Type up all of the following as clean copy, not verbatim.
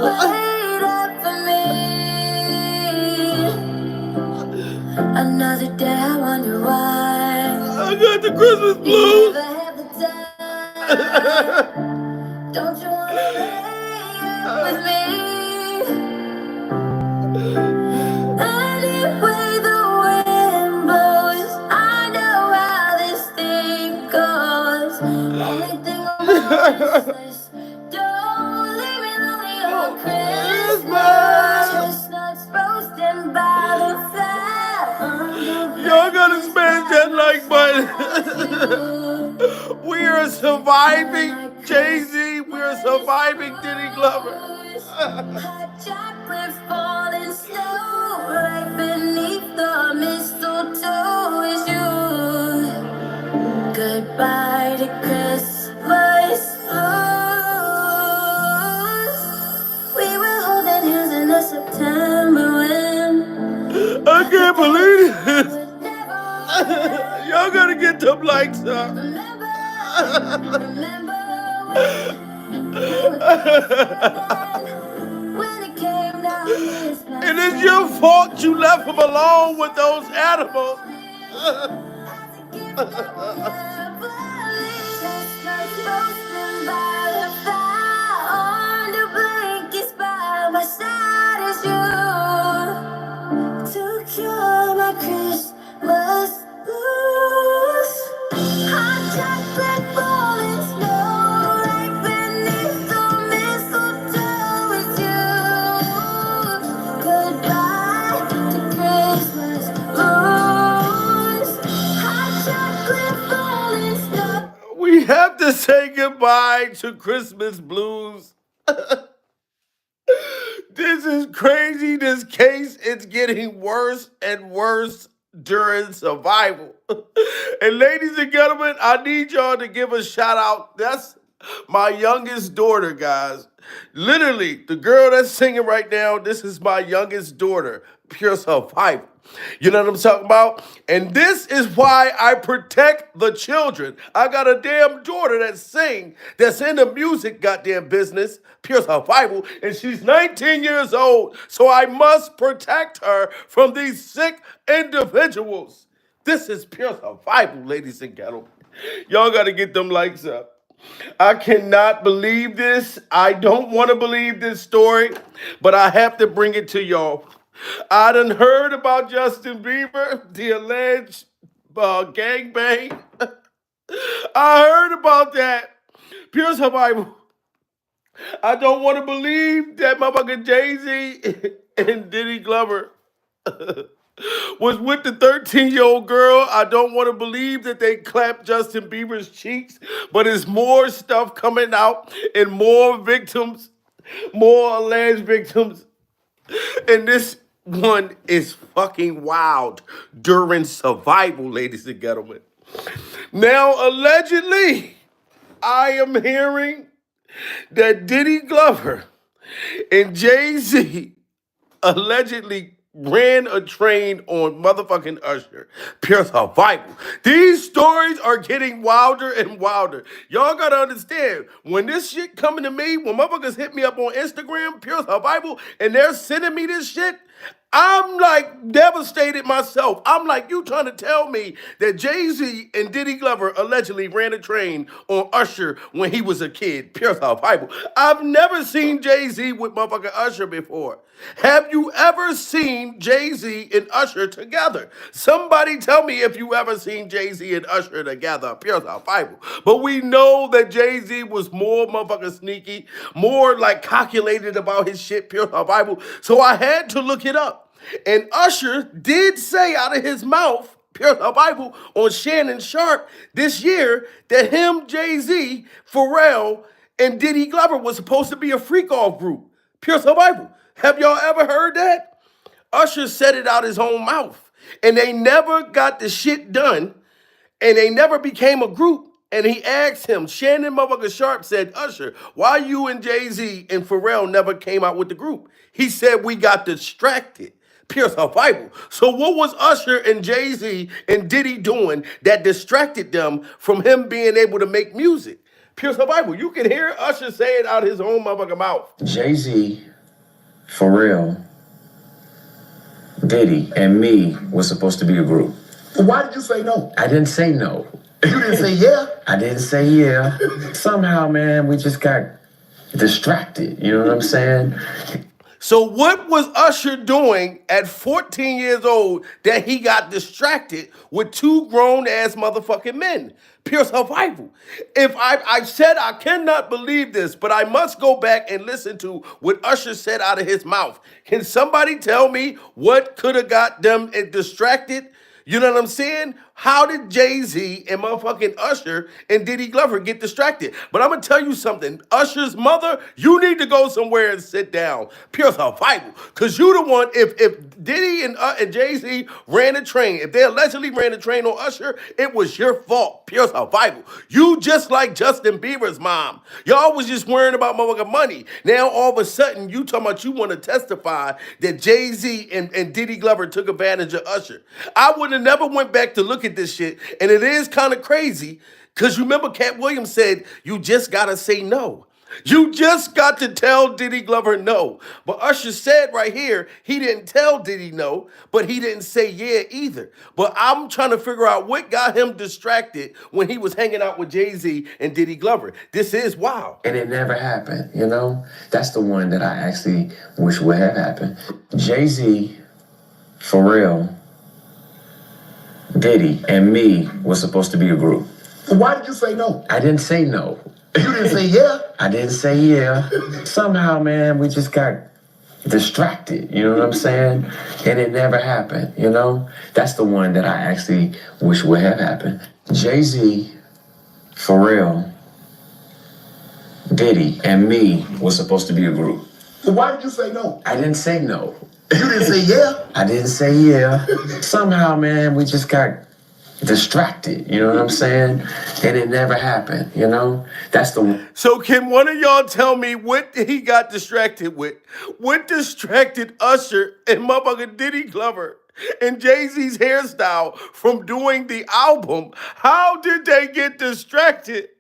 Wait up for me. Another day, I wonder why. I got the Christmas blues. Never have the time. Don't you wanna lay up with me? Anyway, the wind blows. I know how this thing goes. Only thing on my wish list. Don't leave me lonely on Christmas. Chestnuts roasting by the fire. Y'all gotta smash that like button. We are surviving Jay-Z. We are surviving Diddy Glover. Hot chocolate falling snow right beneath the mistletoe is you. Goodbye to Christmas blues. We were holding hands in the September wind. I can't believe it. Y'all gotta get them likes up. And it's your fault you left him alone with those animals. To cure my Christmas blues. Hot chocolate falling snow right beneath the mistletoe with you. Goodbye to Christmas blues. Hot chocolate falling snow. We have to say goodbye to Christmas blues. This is crazy. This case, it's getting worse and worse during survival. And ladies and gentlemen, I need y'all to give a shout out. That's my youngest daughter, guys. Literally, the girl that's singing right now, this is my youngest daughter, pure survival. You know what I'm talking about? And this is why I protect the children. I got a damn daughter that sing, that's in the music goddamn business, pure survival, and she's 19 years old, so I must protect her from these sick individuals. This is pure survival, ladies and gentlemen. Y'all got to get them likes up. I cannot believe this. I don't want to believe this story, but I have to bring it to y'all. I done heard about Justin Bieber, the alleged gangbang. I heard about that. Pure survival. I don't want to believe that motherfucking Jay-Z and Diddy Glover was with the 13-year-old girl. I don't want to believe that they clapped Justin Bieber's cheeks, but there's more stuff coming out and more victims, more alleged victims. And this one is fucking wild during survival, ladies and gentlemen. Now, allegedly, I am hearing that Diddy Glover and Jay-Z allegedly ran a train on motherfucking Usher. Pure survival. These stories are getting wilder and wilder. Y'all gotta understand, when this shit coming to me, when motherfuckers hit me up on Instagram, pure survival, and they're sending me this shit, I'm like devastated myself. I'm like, you trying to tell me that Jay-Z and Diddy Glover allegedly ran a train on Usher when he was a kid? Pure survival. I've never seen Jay-Z with motherfucking Usher before. Have you ever seen Jay-Z and Usher together? Somebody tell me if you ever seen Jay-Z and Usher together. Pure survival. But we know that Jay-Z was more motherfucking sneaky, more like calculated about his shit, pure survival. So I had to look it up. And Usher did say out of his mouth, pure survival, on Shannon Sharp this year that him, Jay-Z, Pharrell, and Diddy Glover was supposed to be a freak-off group. Pure survival. Have y'all ever heard that? Usher said it out his own mouth. And they never got the shit done. And they never became a group. And he asked him, Shannon motherfucker Sharp said, Usher, why you and Jay-Z and Pharrell never came out with the group? He said, we got distracted. Pure survival. So what was Usher and Jay-Z and Diddy doing that distracted them from him being able to make music? Pure survival. You can hear Usher say it out his own motherfucking mouth. Jay-Z, Pharrell, Diddy, and me was supposed to be a group. Why did you say no? I didn't say no. You didn't say yeah? I didn't say yeah. Somehow, man, we just got distracted. You know what I'm saying? So what was Usher doing at 14 years old that he got distracted with two grown-ass motherfucking men? Pure survival. If I said I cannot believe this, but I must go back and listen to what Usher said out of his mouth. Can somebody tell me what could have got them distracted? You know what I'm saying? How did Jay-Z and motherfucking Usher and Diddy Glover get distracted? But I'm going to tell you something. Usher's mother, you need to go somewhere and sit down. Pure survival. Because you the one, if Diddy and Jay-Z ran a train, if they allegedly ran a train on Usher, it was your fault. Pure survival. You just like Justin Bieber's mom. Y'all was just worrying about motherfucking money. Now all of a sudden, you talking about you want to testify that Jay-Z and Diddy Glover took advantage of Usher. I would have never went back to look at this shit, and it is kind of crazy because you remember Cat Williams said you just gotta say no. You just got to tell Diddy Glover no. But Usher said right here he didn't tell Diddy no, but he didn't say yeah either. But I'm trying to figure out what got him distracted when he was hanging out with Jay-Z and Diddy Glover. This is wild. And it never happened, you know? That's the one that I actually wish would have happened. Jay-Z, Pharrell, Diddy, and me was supposed to be a group. Why did you say no? I didn't say no. You didn't say yeah? I didn't say yeah. Somehow, man, we just got distracted. You know what I'm saying? And it never happened, you know? That's the one that I actually wish would have happened. Jay-Z, Pharrell, Diddy, and me was supposed to be a group. Why did you say no? I didn't say no. You didn't say yeah? I didn't say yeah. Somehow, man, we just got distracted. You know what I'm saying? And it never happened, you know? That's the one. So can one of y'all tell me what he got distracted with? What distracted Usher and motherfucking Diddy Glover and Jay-Z's hairstyle from doing the album? How did they get distracted?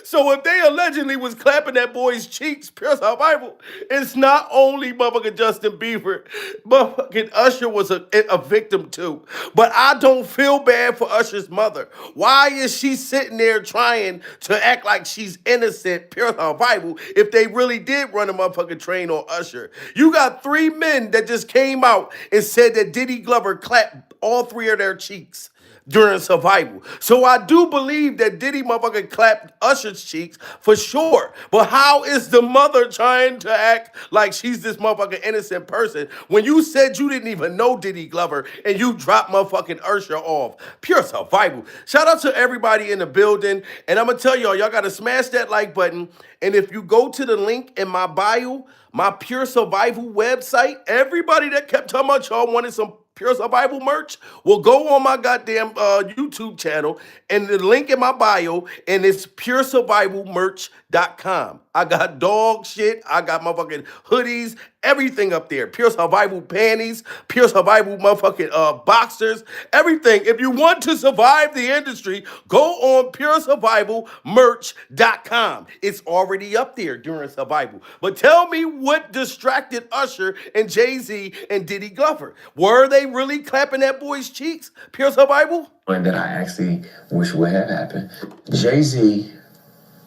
So if they allegedly was clapping that boy's cheeks, pure survival, it's not only motherfucking Justin Bieber, motherfucking Usher was a victim too. But I don't feel bad for Usher's mother. Why is she sitting there trying to act like she's innocent, pure survival, if they really did run a motherfucking train on Usher? You got three men that just came out and said that Diddy Glover clapped all three of their cheeks during survival. So I do believe that Diddy motherfucking clapped Usher's cheeks for sure. But how is the mother trying to act like she's this motherfucking innocent person when you said you didn't even know Diddy Glover and you dropped motherfucking Usher off? Pure survival. Shout out to everybody in the building. And I'm going to tell y'all got to smash that like button. And if you go to the link in my bio, my Pure Survival website, everybody that kept talking about y'all wanted some Pure Survival merch, will go on my goddamn YouTube channel and the link in my bio, and it's puresurvivalmerch.com. I got dog shit, I got motherfucking hoodies, everything up there. Pure Survival panties, Pure Survival motherfucking boxers, everything. If you want to survive the industry, go on puresurvivalmerch.com. It's already up there during survival. But tell me what distracted Usher and Jay-Z and Diddy Glover. Were they really clapping that boy's cheeks? Pure survival? One that I actually wish would have happened. Jay-Z,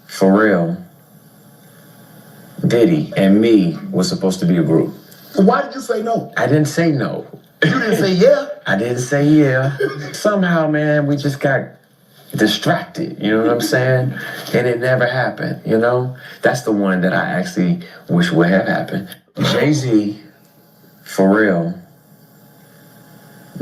Pharrell, Diddy, and me was supposed to be a group. Why did you say no? I didn't say no. You didn't say yeah? I didn't say yeah. Somehow, man, we just got distracted. You know what I'm saying? And it never happened, you know? That's the one that I actually wish would have happened. Jay-Z, Pharrell,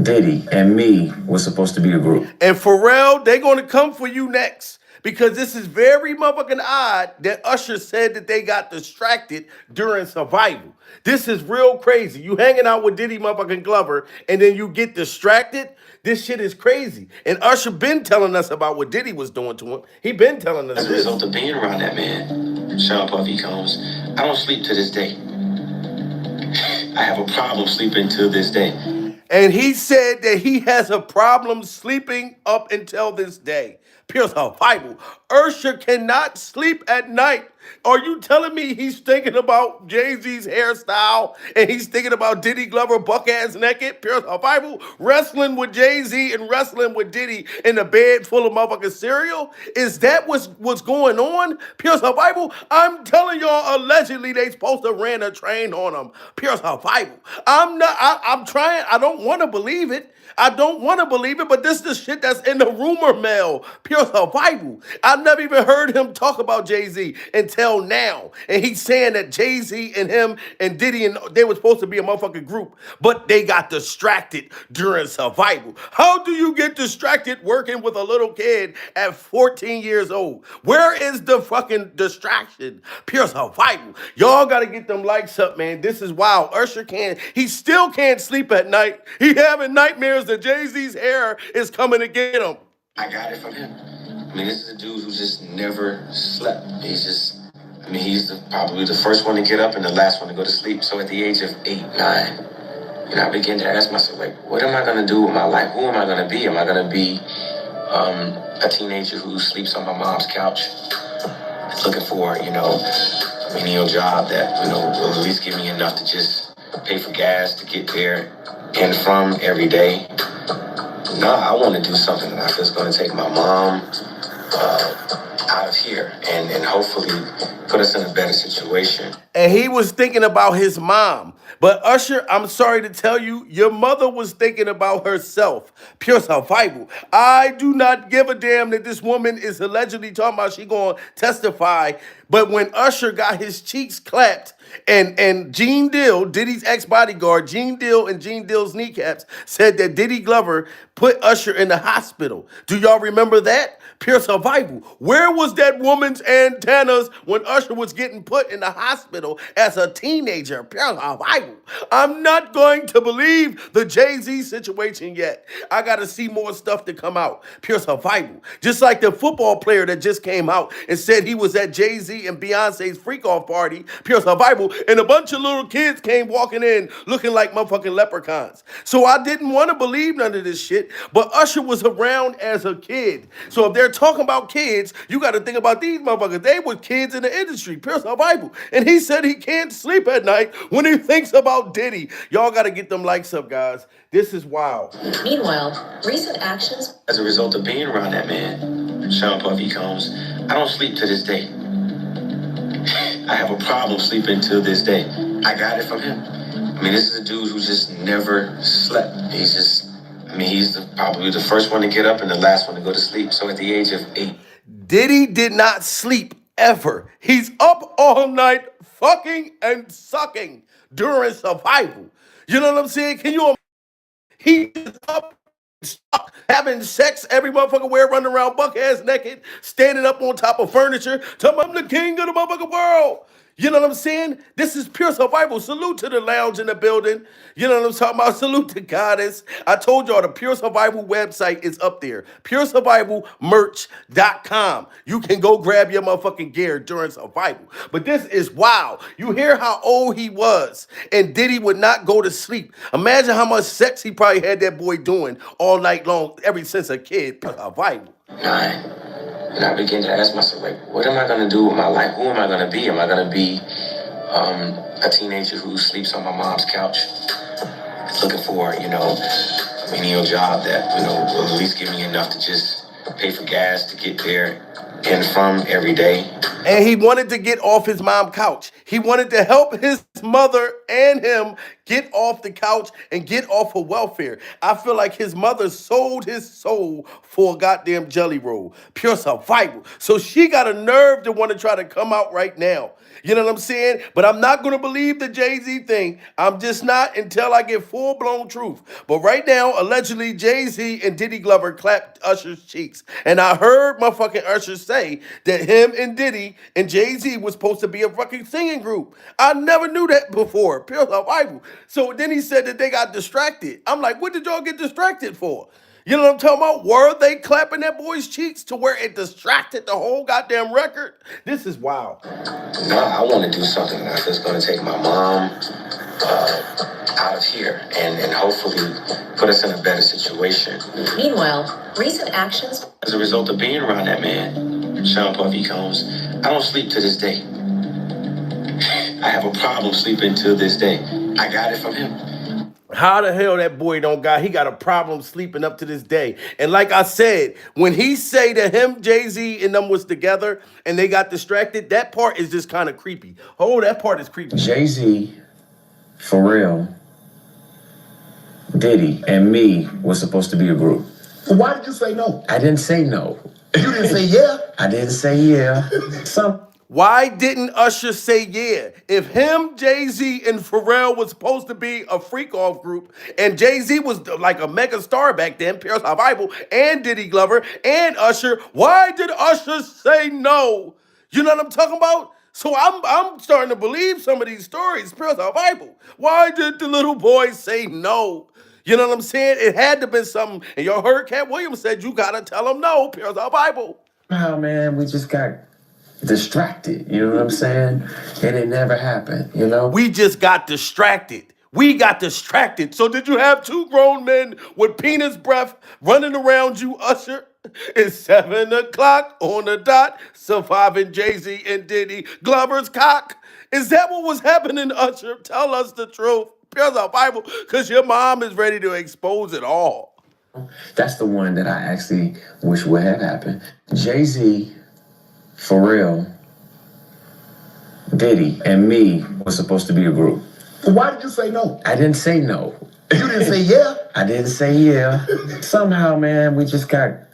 Diddy, and me was supposed to be a group. And Pharrell, they're going to come for you next. Because this is very motherfucking odd that Usher said that they got distracted during survival. This is real crazy. You hanging out with Diddy motherfucking Glover and then you get distracted. This shit is crazy. And Usher been telling us about what Diddy was doing to him. He been telling us As a result of being around that man, Sean Puffy Combs, I don't sleep to this day. I have a problem sleeping to this day. And he said that he has a problem sleeping up until this day. Pure survival. Usher cannot sleep at night. Are you telling me he's thinking about Jay-Z's hairstyle and he's thinking about Diddy Glover buck ass naked? Pure survival. Wrestling with Jay-Z and wrestling with Diddy in a bed full of motherfucking cereal? Is that what's going on? Pure survival. I'm telling y'all, allegedly they supposed to ran a train on him. Pure survival. I'm trying. I don't want to believe it. I don't want to believe it, but this is the shit that's in the rumor mill. Pure survival. I've never even heard him talk about Jay-Z until now. And he's saying that Jay-Z and him and Diddy and they were supposed to be a motherfucking group, but they got distracted during survival. How do you get distracted working with a little kid at 14 years old? Where is the fucking distraction? Pure survival. Y'all gotta get them likes up, man. This is wild. Usher he still can't sleep at night. He having nightmares that Jay-Z's hair is coming to get him. I got it from him. I mean, this is a dude who just never slept. He's probably the first one to get up and the last one to go to sleep. So at the age of 8, 9, I began to ask myself, like, what am I going to do with my life? Who am I going to be? Am I going to be a teenager who sleeps on my mom's couch, looking for, a menial job that, will at least give me enough to just pay for gas to get there and from every day? No, I want to do something that I feel is going to take my mom out of here and hopefully put us in a better situation. And he was thinking about his mom. But Usher, I'm sorry to tell you, your mother was thinking about herself. Pure survival. I do not give a damn that this woman is allegedly talking about she going to testify. But when Usher got his cheeks clapped and Gene Deal, Diddy's ex-bodyguard, Gene Deal and Gene Deal's kneecaps said that Diddy Glover put Usher in the hospital. Do y'all remember that? Pure survival. Where was that woman's antennas when Usher was getting put in the hospital as a teenager? Pure survival. I'm not going to believe the Jay-Z situation yet. I got to see more stuff to come out. Pure survival. Just like the football player that just came out and said he was at Jay-Z and Beyonce's freak-off party. Pure survival. And a bunch of little kids came walking in looking like motherfucking leprechauns. So I didn't want to believe none of this shit, but Usher was around as a kid. So if they're talking about kids, you got to think about these motherfuckers. They were kids in the industry. Pure survival. And he said he can't sleep at night when he thinks about Diddy. Y'all got to get them likes up, guys. This is wild. Meanwhile, recent actions as a result of being around that man, Sean Puffy Combs, I don't sleep to this day. I have a problem sleeping to this day. I got it from him. This is a dude who just never slept. He's probably the first one to get up and the last one to go to sleep. So at the age of 8. Diddy did not sleep ever. He's up all night fucking and sucking during survival. You know what I'm saying? Can you? He is up, stuck, having sex every motherfucker where running around buck ass naked, standing up on top of furniture, talking about I'm the king of the motherfucking world. You know what I'm saying? This is pure survival. Salute to the lounge in the building. You know what I'm talking about? Salute to Goddess. I told y'all the Pure Survival website is up there. PureSurvivalMerch.com. You can go grab your motherfucking gear during survival. But this is wild. You hear how old he was, and Diddy would not go to sleep. Imagine how much sex he probably had that boy doing all night long, ever since a kid. Pure survival. 9. And I began to ask myself, like, what am I going to do with my life? Who am I going to be? Am I going to be a teenager who sleeps on my mom's couch, looking for, a menial job that, will at least give me enough to just pay for gas to get there and from every day? And he wanted to get off his mom's couch. He wanted to help his mother and him get off the couch and get off of welfare. I feel like his mother sold his soul for a goddamn jelly roll. Pure survival. So she got a nerve to want to try to come out right now. You know what I'm saying? But I'm not going to believe the Jay-Z thing. I'm just not until I get full-blown truth. But right now, allegedly, Jay-Z and Diddy Glover clapped Usher's cheeks. And I heard motherfucking Usher say that him and Diddy and Jay-Z was supposed to be a fucking singing group. I never knew that before. Pure survival. So then he said that they got distracted. I'm like, what did y'all get distracted for? You know what I'm talking about? Were they clapping that boy's cheeks to where it distracted the whole goddamn record? This is wild. No, I want to do something that I feel is going to take my mom out of here and hopefully put us in a better situation. Meanwhile, recent actions. As a result of being around that man, Sean Puffy Combs, I don't sleep to this day. I have a problem sleeping to this day. I got it from him. How the hell that boy don't got? He got a problem sleeping up to this day. And like I said, when he say that him, Jay-Z, and them was together and they got distracted, that part is just kind of creepy. Oh, that part is creepy. Jay-Z, Pharrell, Diddy, and me was supposed to be a group. Why did you say no? I didn't say no. You didn't say yeah? I didn't say yeah. Why didn't Usher say yeah? If him, Jay-Z, and Pharrell was supposed to be a freak-off group, and Jay-Z was like a mega star back then, Pure Survival, and Diddy Glover, and Usher, why did Usher say no? You know what I'm talking about? So I'm starting to believe some of these stories, Pure Survival. Why did the little boy say no? You know what I'm saying? It had to be something. And y'all heard Cat Williams said, you gotta tell him no, Pure Survival. Somehow, man, we just got distracted, you know what I'm saying? And it never happened, you know? We just got distracted. We got distracted. So did you have two grown men with penis breath running around you, Usher? It's 7 o'clock on the dot, surviving Jay-Z and Diddy Glover's cock. Is that what was happening, Usher? Tell us the truth. Pure Survival, because your mom is ready to expose it all. That's the one that I actually wish would have happened. Jay-Z, Pharrell, Diddy, and me was supposed to be a group. Why did you say no? I didn't say no. You didn't say yeah? I didn't say yeah. Somehow, man, we just got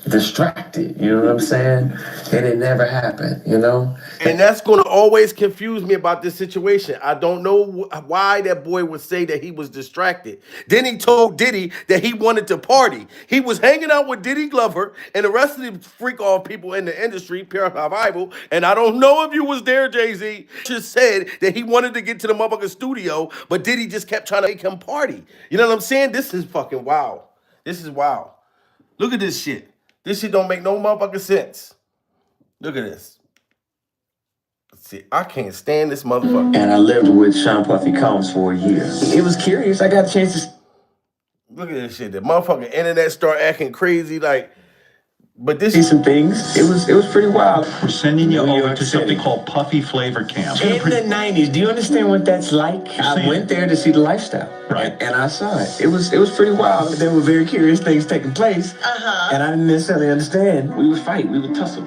distracted, you know what I'm saying? And it never happened, you know? And that's going to always confuse me about this situation. I don't know why that boy would say that he was distracted. Then he told Diddy that he wanted to party. He was hanging out with Diddy Glover and the rest of the freak-off people in the industry, Pure Survival, and I don't know if you was there, Jay-Z. Just said that he wanted to get to the motherfucking studio, but Diddy just kept trying to make him party. You know what I'm saying? This is fucking wild. This is wild. Look at this shit. This shit don't make no motherfucking sense. Look at this. See, I can't stand this motherfucker. And I lived with Sean Puffy Combs for a year. It was curious. I got a chance to... Look at this shit. The motherfucking internet start acting crazy like... But this see some things. It was pretty wild. We're sending you over to something called Puffy Flavor Camp. In the 90s, do you understand what that's like? I went there to see the lifestyle. Right. And I saw it. It was pretty wild. There were very curious things taking place. And I didn't necessarily understand. We would fight, we would tussle.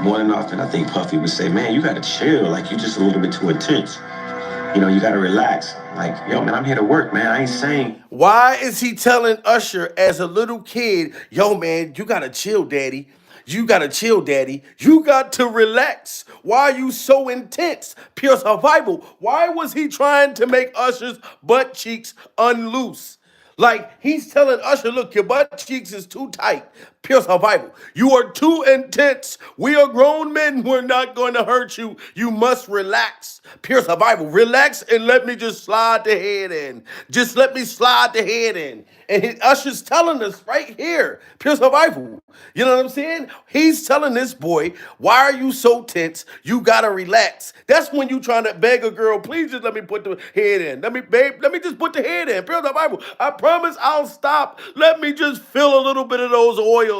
More than often, I think Puffy would say, man, you gotta chill. Like, you're just a little bit too intense. You know, you gotta relax. Like, yo, man, I'm here to work, man. I ain't saying. Why is he telling Usher as a little kid, yo, man, you gotta chill, daddy. You gotta chill, daddy. You got to relax. Why are you so intense? Pure Survival. Why was he trying to make Usher's butt cheeks unloose? Like, he's telling Usher, look, your butt cheeks is too tight. Pure Survival. You are too intense. We are grown men. We're not going to hurt you. You must relax. Pure Survival. Relax and let me just slide the head in. Just let me slide the head in. And Usher's telling us right here, Pure Survival. You know what I'm saying? He's telling this boy, why are you so tense? You got to relax. That's when you trying to beg a girl, please just let me put the head in. Let me just put the head in. Pure Survival. I promise I'll stop. Let me just feel a little bit of those oils.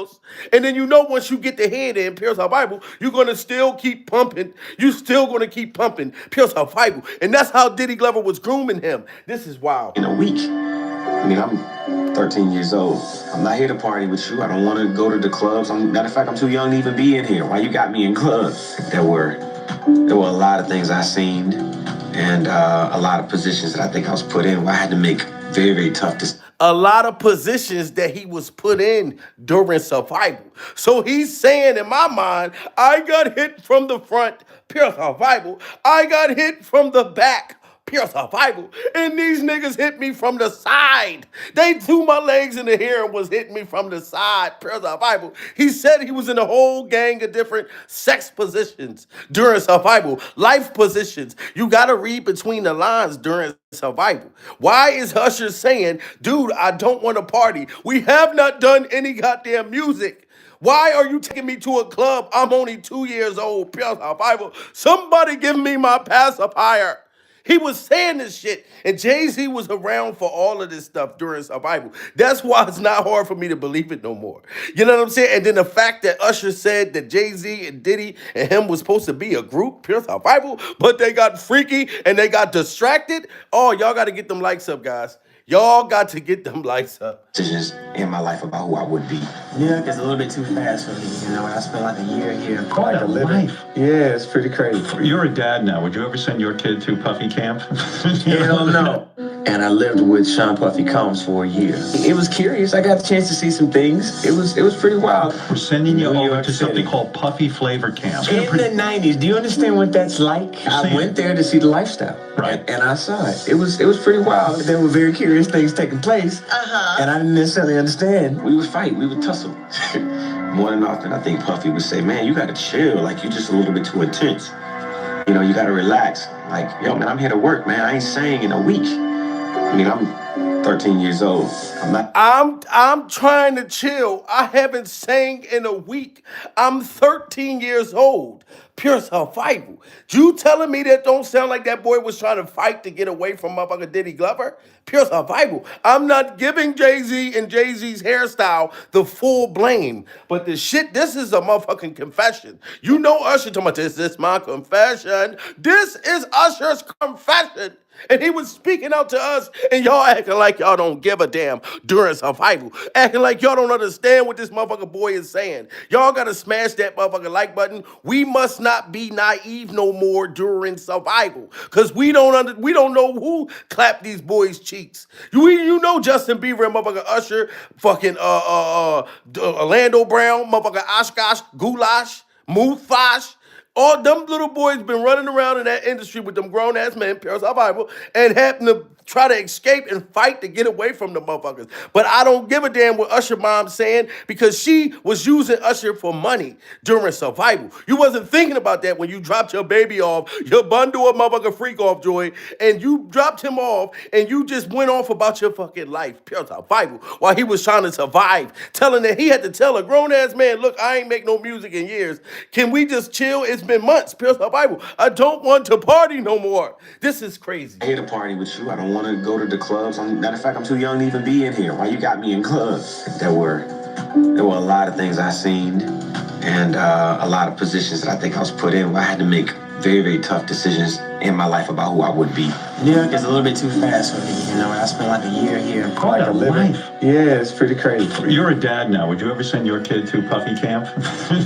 And then you know once you get the head in, Pure Survival, you're going to still keep pumping. You're still going to keep pumping. Pure Survival. And that's how Diddy Glover was grooming him. This is wild. In a week. I mean, I'm 13 years old. I'm not here to party with you. I don't want to go to the clubs. Matter of fact, I'm too young to even be in here. Why you got me in clubs? There were a lot of things I seen and a lot of positions that I think I was put in where I had to make very, very tough decisions. A lot of positions that he was put in during Survival. So he's saying, in my mind, I got hit from the front, Pure Survival. I got hit from the back, Pure Survival. And these niggas hit me from the side. They threw my legs in the air and was hitting me from the side, Pure Survival. He said he was in a whole gang of different sex positions during Survival, life positions. You got to read between the lines during Survival. Why is Usher saying, dude, I don't want to party. We have not done any goddamn music. Why are you taking me to a club? I'm only 2 years old, Pure Survival. Somebody give me my pacifier. He was saying this shit, and Jay-Z was around for all of this stuff during survival. That's why it's not hard for me to believe it no more. You know what I'm saying? And then the fact that Usher said that Jay-Z and Diddy and him was supposed to be a group, pure survival, but they got freaky and they got distracted. Oh, y'all got to get them likes up, guys. Y'all got to get them lights up. Decisions in my life about who I would be. New York is a little bit too fast for me. You know, I spent like a year here. Quite a life. Yeah, it's pretty crazy. You're a dad now. Would you ever send your kid to puffy camp? Hell no. And I lived with Sean Puffy Combs for a year. It was curious. I got a chance to see some things. It was pretty wild. We're sending you New over York to something City. called puffy flavor camp. In the 90s, do you understand what that's like? I went there to see the lifestyle. Right. And I saw it. It was pretty wild. There were very curious things taking place. And I didn't necessarily understand. We would fight, we would tussle. More than often, I think Puffy would say, man, you gotta chill, like you're just a little bit too intense. You know, you gotta relax. Like, yo, man, I'm here to work, man. I ain't sang in a week. I mean, I'm 13 years old. I'm trying to chill. I haven't sang in a week. I'm 13 years old. Pure survival. You telling me that don't sound like that boy was trying to fight to get away from motherfucker Diddy Glover? Pure survival. I'm not giving Jay-Z and Jay-Z's hairstyle the full blame. But this is a motherfucking confession. You know Usher talking about this is my confession. This is Usher's confession. And he was speaking out to us, and y'all acting like y'all don't give a damn during survival. Acting like y'all don't understand what this motherfucker boy is saying. Y'all gotta smash that motherfucking like button. We must not be naive no more during survival. Cause we don't know who clapped these boys' cheeks. You know Justin Bieber and motherfucker Usher, fucking Orlando Brown, motherfucker Oshkosh, Goulash, Mufash. All them little boys been running around in that industry with them grown ass men, pure survival, and happen to try to escape and fight to get away from the motherfuckers. But I don't give a damn what Usher mom's saying because she was using Usher for money during survival. You wasn't thinking about that when you dropped your baby off, your bundle of motherfucker freak off joy, and you dropped him off and you just went off about your fucking life, pure survival, while he was trying to survive, telling that he had to tell a grown ass man, look, I ain't make no music in years. Can we just chill? It's been months, pure survival. I don't want to party no more. This is crazy. I hate to party with you. I don't want to go to the clubs. Matter of fact, I'm too young to even be in here. Why you got me in clubs? There were a lot of things I seen and a lot of positions that I think I was put in where I had to make very, very tough decisions in my life about who I would be. New York is a little bit too fast for me. You know, I spent like a year here. Quite a life. Yeah, it's pretty crazy. You're a dad now. Would you ever send your kid to puffy camp?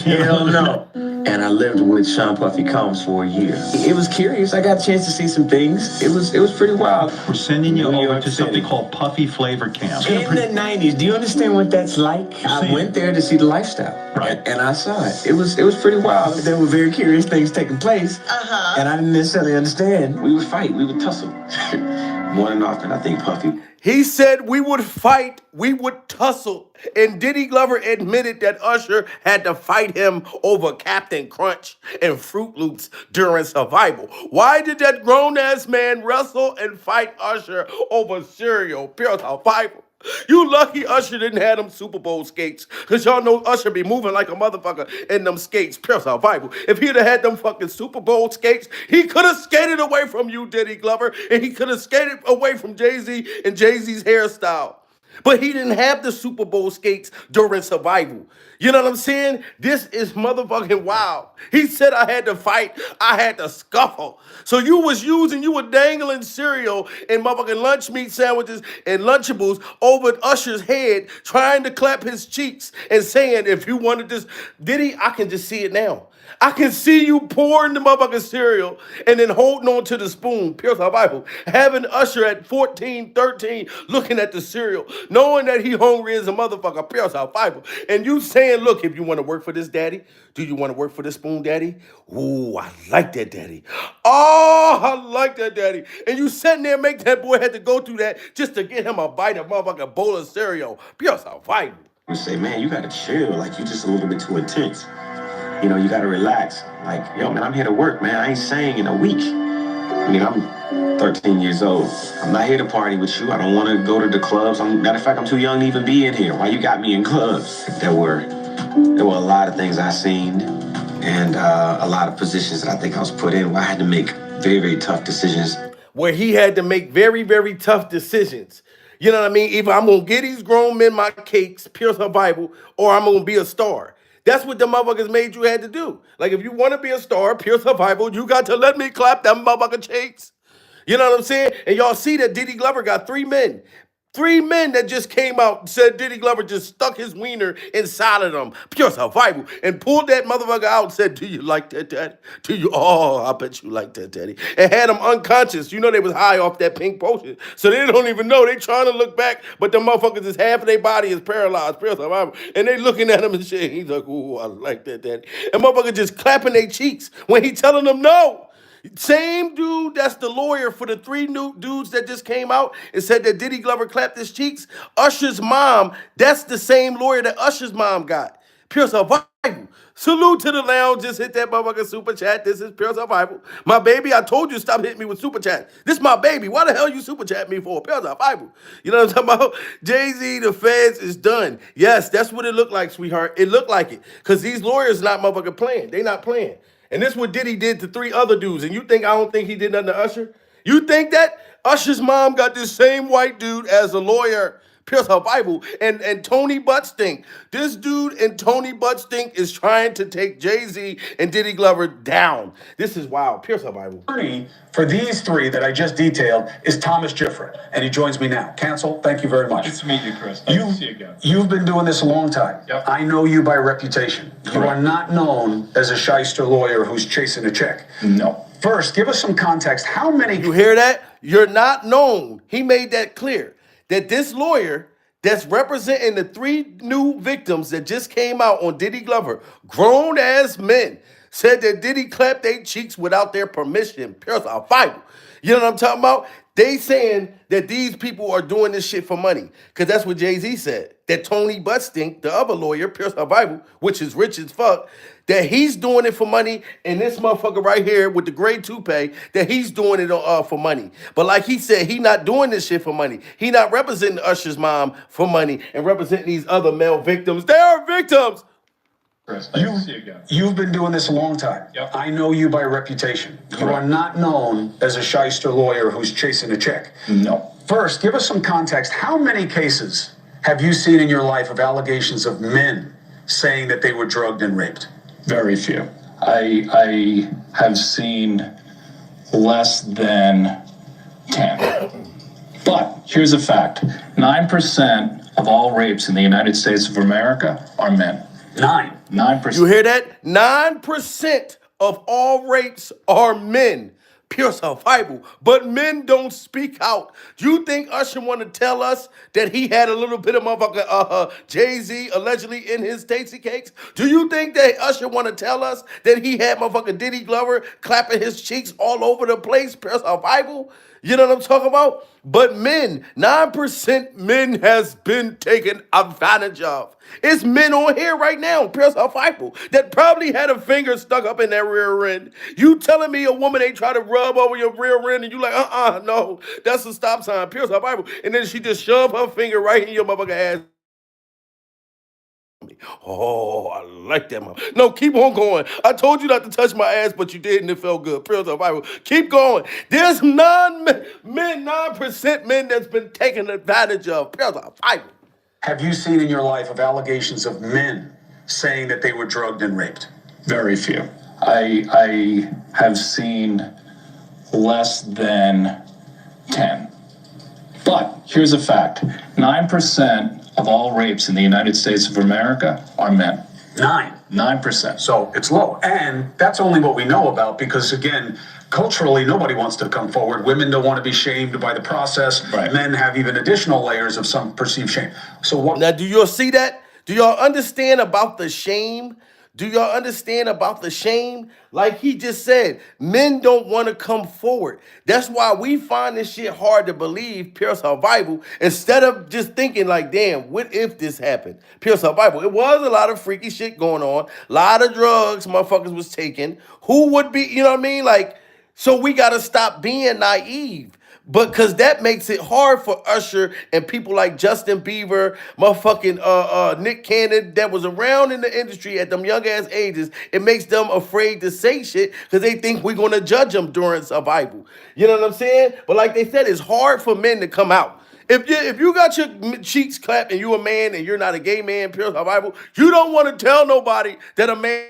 Hell no. And I lived with Sean Puffy Combs for a year. It was curious. I got a chance to see some things. It was pretty wild. We're sending you New over York to City. something called puffy flavor camp. In the 90s, do you understand what that's like? I went there to see the lifestyle. Right. And I saw it. It was pretty wild. There were very curious things taking place. And I didn't necessarily understand. We would fight, we would tussle. More than often, I think Puffy. He said we would fight, we would tussle. And Diddy Glover admitted that Usher had to fight him over Captain Crunch and Fruit Loops during survival. Why did that grown-ass man wrestle and fight Usher over cereal? Pure survival. You lucky Usher didn't have them Super Bowl skates. Because y'all know Usher be moving like a motherfucker in them skates. Pure survival. If he'd have had them fucking Super Bowl skates, he could have skated away from you, Diddy Glover. And he could have skated away from Jay-Z and Jay-Z's hairstyle. But he didn't have the Super Bowl skates during survival. You know what I'm saying? This is motherfucking wild. He said I had to fight, I had to scuffle. So you were dangling cereal and motherfucking lunch meat sandwiches and Lunchables over Usher's head, trying to clap his cheeks and saying, if you wanted this, Diddy, I can just see it now. I can see you pouring the motherfucking cereal and then holding on to the spoon, pure survival. Having Usher at 14, 13, looking at the cereal, knowing that he hungry as a motherfucker, pure survival. And you saying, look, if you want to work for this daddy, do you want to work for this spoon daddy? Ooh, I like that daddy. Oh, I like that daddy. And you sitting there make that boy had to go through that just to get him a bite of motherfucking bowl of cereal. Pure survival. You say, man, you gotta chill, like you just a little bit too intense. You know, you gotta relax. Like, yo, man, I'm here to work, man. I ain't sang in a week. I mean, I'm 13 years old. I'm not here to party with you. I don't want to go to the clubs. Matter of fact, I'm too young to even be in here. Why you got me in clubs? There were a lot of things I seen and a lot of positions that I think I was put in where I had to make very, very tough decisions. where he had to make very, very tough decisions. You know what I mean? Either I'm gonna get these grown men my cakes, pure survival, or I'm gonna be a star. That's what the motherfuckers made you had to do. Like if you want to be a star, pure survival, you got to let me clap them motherfucker cheeks. You know what I'm saying? And y'all see that Diddy Glover got 3 men. 3 men that just came out and said Diddy Glover just stuck his wiener inside of them. Pure survival. And pulled that motherfucker out and said, do you like that, daddy? Do you? Oh, I bet you like that, daddy. And had them unconscious. You know they was high off that pink potion. So they don't even know. They trying to look back, but the motherfuckers is half of their body is paralyzed. Pure survival. And they looking at him and shit. He's like, ooh, I like that, daddy. And motherfucker just clapping their cheeks when he telling them no. Same dude that's the lawyer for the 3 new dudes that just came out and said that Diddy Glover clapped his cheeks. Usher's mom, that's the same lawyer that Usher's mom got. Pure survival. Salute to the lounge. Just hit that motherfucking super chat. This is pure survival. My baby, I told you stop hitting me with super chat. This my baby. Why the hell you super chat me for? Pure survival. You know what I'm talking about? Jay-Z, the feds is done. Yes, that's what it looked like, sweetheart. It looked like it. Because these lawyers not motherfucking playing. They not playing. And this what Diddy did to 3 other dudes. And you think I don't think he did nothing to Usher? You think that Usher's mom got this same white dude as a lawyer? Pure survival. And Tony Buttstink. This dude and Tony Buttstink is trying to take Jay-Z and Diddy Glover down. This is wild. Pure survival. Attorney for these 3 that I just detailed is Thomas Gifford, and he joins me now. Cancel, thank you very much. Nice to meet you, Chris. Nice to see you again. You've been doing this a long time. Yep. I know you by reputation. Correct. You are not known as a shyster lawyer who's chasing a check. No. First, give us some context. How many... You hear that? You're not known. He made that clear. That this lawyer that's representing the 3 new victims that just came out on Diddy Glover, grown ass men, said that Diddy clapped their cheeks without their permission. Pure survival. You know what I'm talking about? They saying that these people are doing this shit for money. Because that's what Jay-Z said. That Tony Buttstink, the other lawyer, Pure Survival, which is rich as fuck, that he's doing it for money, and this motherfucker right here with the gray toupee, that he's doing it for money. But like he said, he not doing this shit for money. He not representing Usher's mom for money and representing these other male victims. They are victims. Chris, nice to see you again. You've been doing this a long time. Yep. I know you by reputation. You are not known as a shyster lawyer who's chasing a check. No. First, give us some context. How many cases have you seen in your life of allegations of men saying that they were drugged and raped? Very few. I have seen less than 10. But here's a fact. 9% of all rapes in the United States of America are men. 9%. You hear that? 9% of all rapes are men. Pure survival. But men don't speak out. Do you think Usher want to tell us that he had a little bit of motherfucker Jay-Z allegedly in his tasty cakes? Do you think that Usher want to tell us that he had motherfucker Diddy Glover clapping his cheeks all over the place? Pure survival. You know what I'm talking about? But men, 9% men has been taken advantage of. It's men on here right now, pure survival, that probably had a finger stuck up in their rear end. You telling me a woman ain't try to rub over your rear end and you like, no, that's a stop sign, pure survival. And then she just shove her finger right in your motherfucking ass. Oh, I like that, mom. No, keep on going. I told you not to touch my ass, but you did, and it felt good. Pure survival. Keep going. There's 9% men that's been taken advantage of. Pure survival. Have you seen in your life of allegations of men saying that they were drugged and raped? Very few. I have seen less than 10. But here's a fact. 9% of all rapes in the United States of America are men. 9%. So it's low. And that's only what we know about because, again, culturally, nobody wants to come forward. Women don't want to be shamed by the process. Right. Men have even additional layers of some perceived shame. So what? Now, do y'all see that? Do y'all understand about the shame? Do y'all understand about the shame? Like he just said, men don't want to come forward. That's why we find this shit hard to believe, pure survival, instead of just thinking like, damn, what if this happened? Pure survival. It was a lot of freaky shit going on. A lot of drugs motherfuckers was taking. Who would be, you know what I mean? Like, so we got to stop being naive. But because that makes it hard for Usher and people like Justin Bieber, motherfucking Nick Cannon that was around in the industry at them young ass ages. It makes them afraid to say shit because they think we're gonna judge them during survival. You know what I'm saying? But like they said, it's hard for men to come out. If you got your cheeks clapped and you a man and you're not a gay man, pure survival, you don't want to tell nobody that a man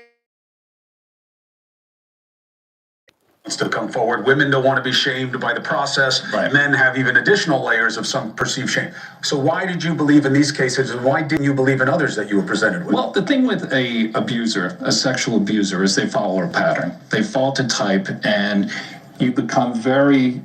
To come forward. Women don't want to be shamed by the process. Right. Men have even additional layers of some perceived shame. So why did you believe in these cases and why didn't you believe in others that you were presented with? Well, the thing with a abuser, a sexual abuser, is they follow a pattern. They fall to type, and you become very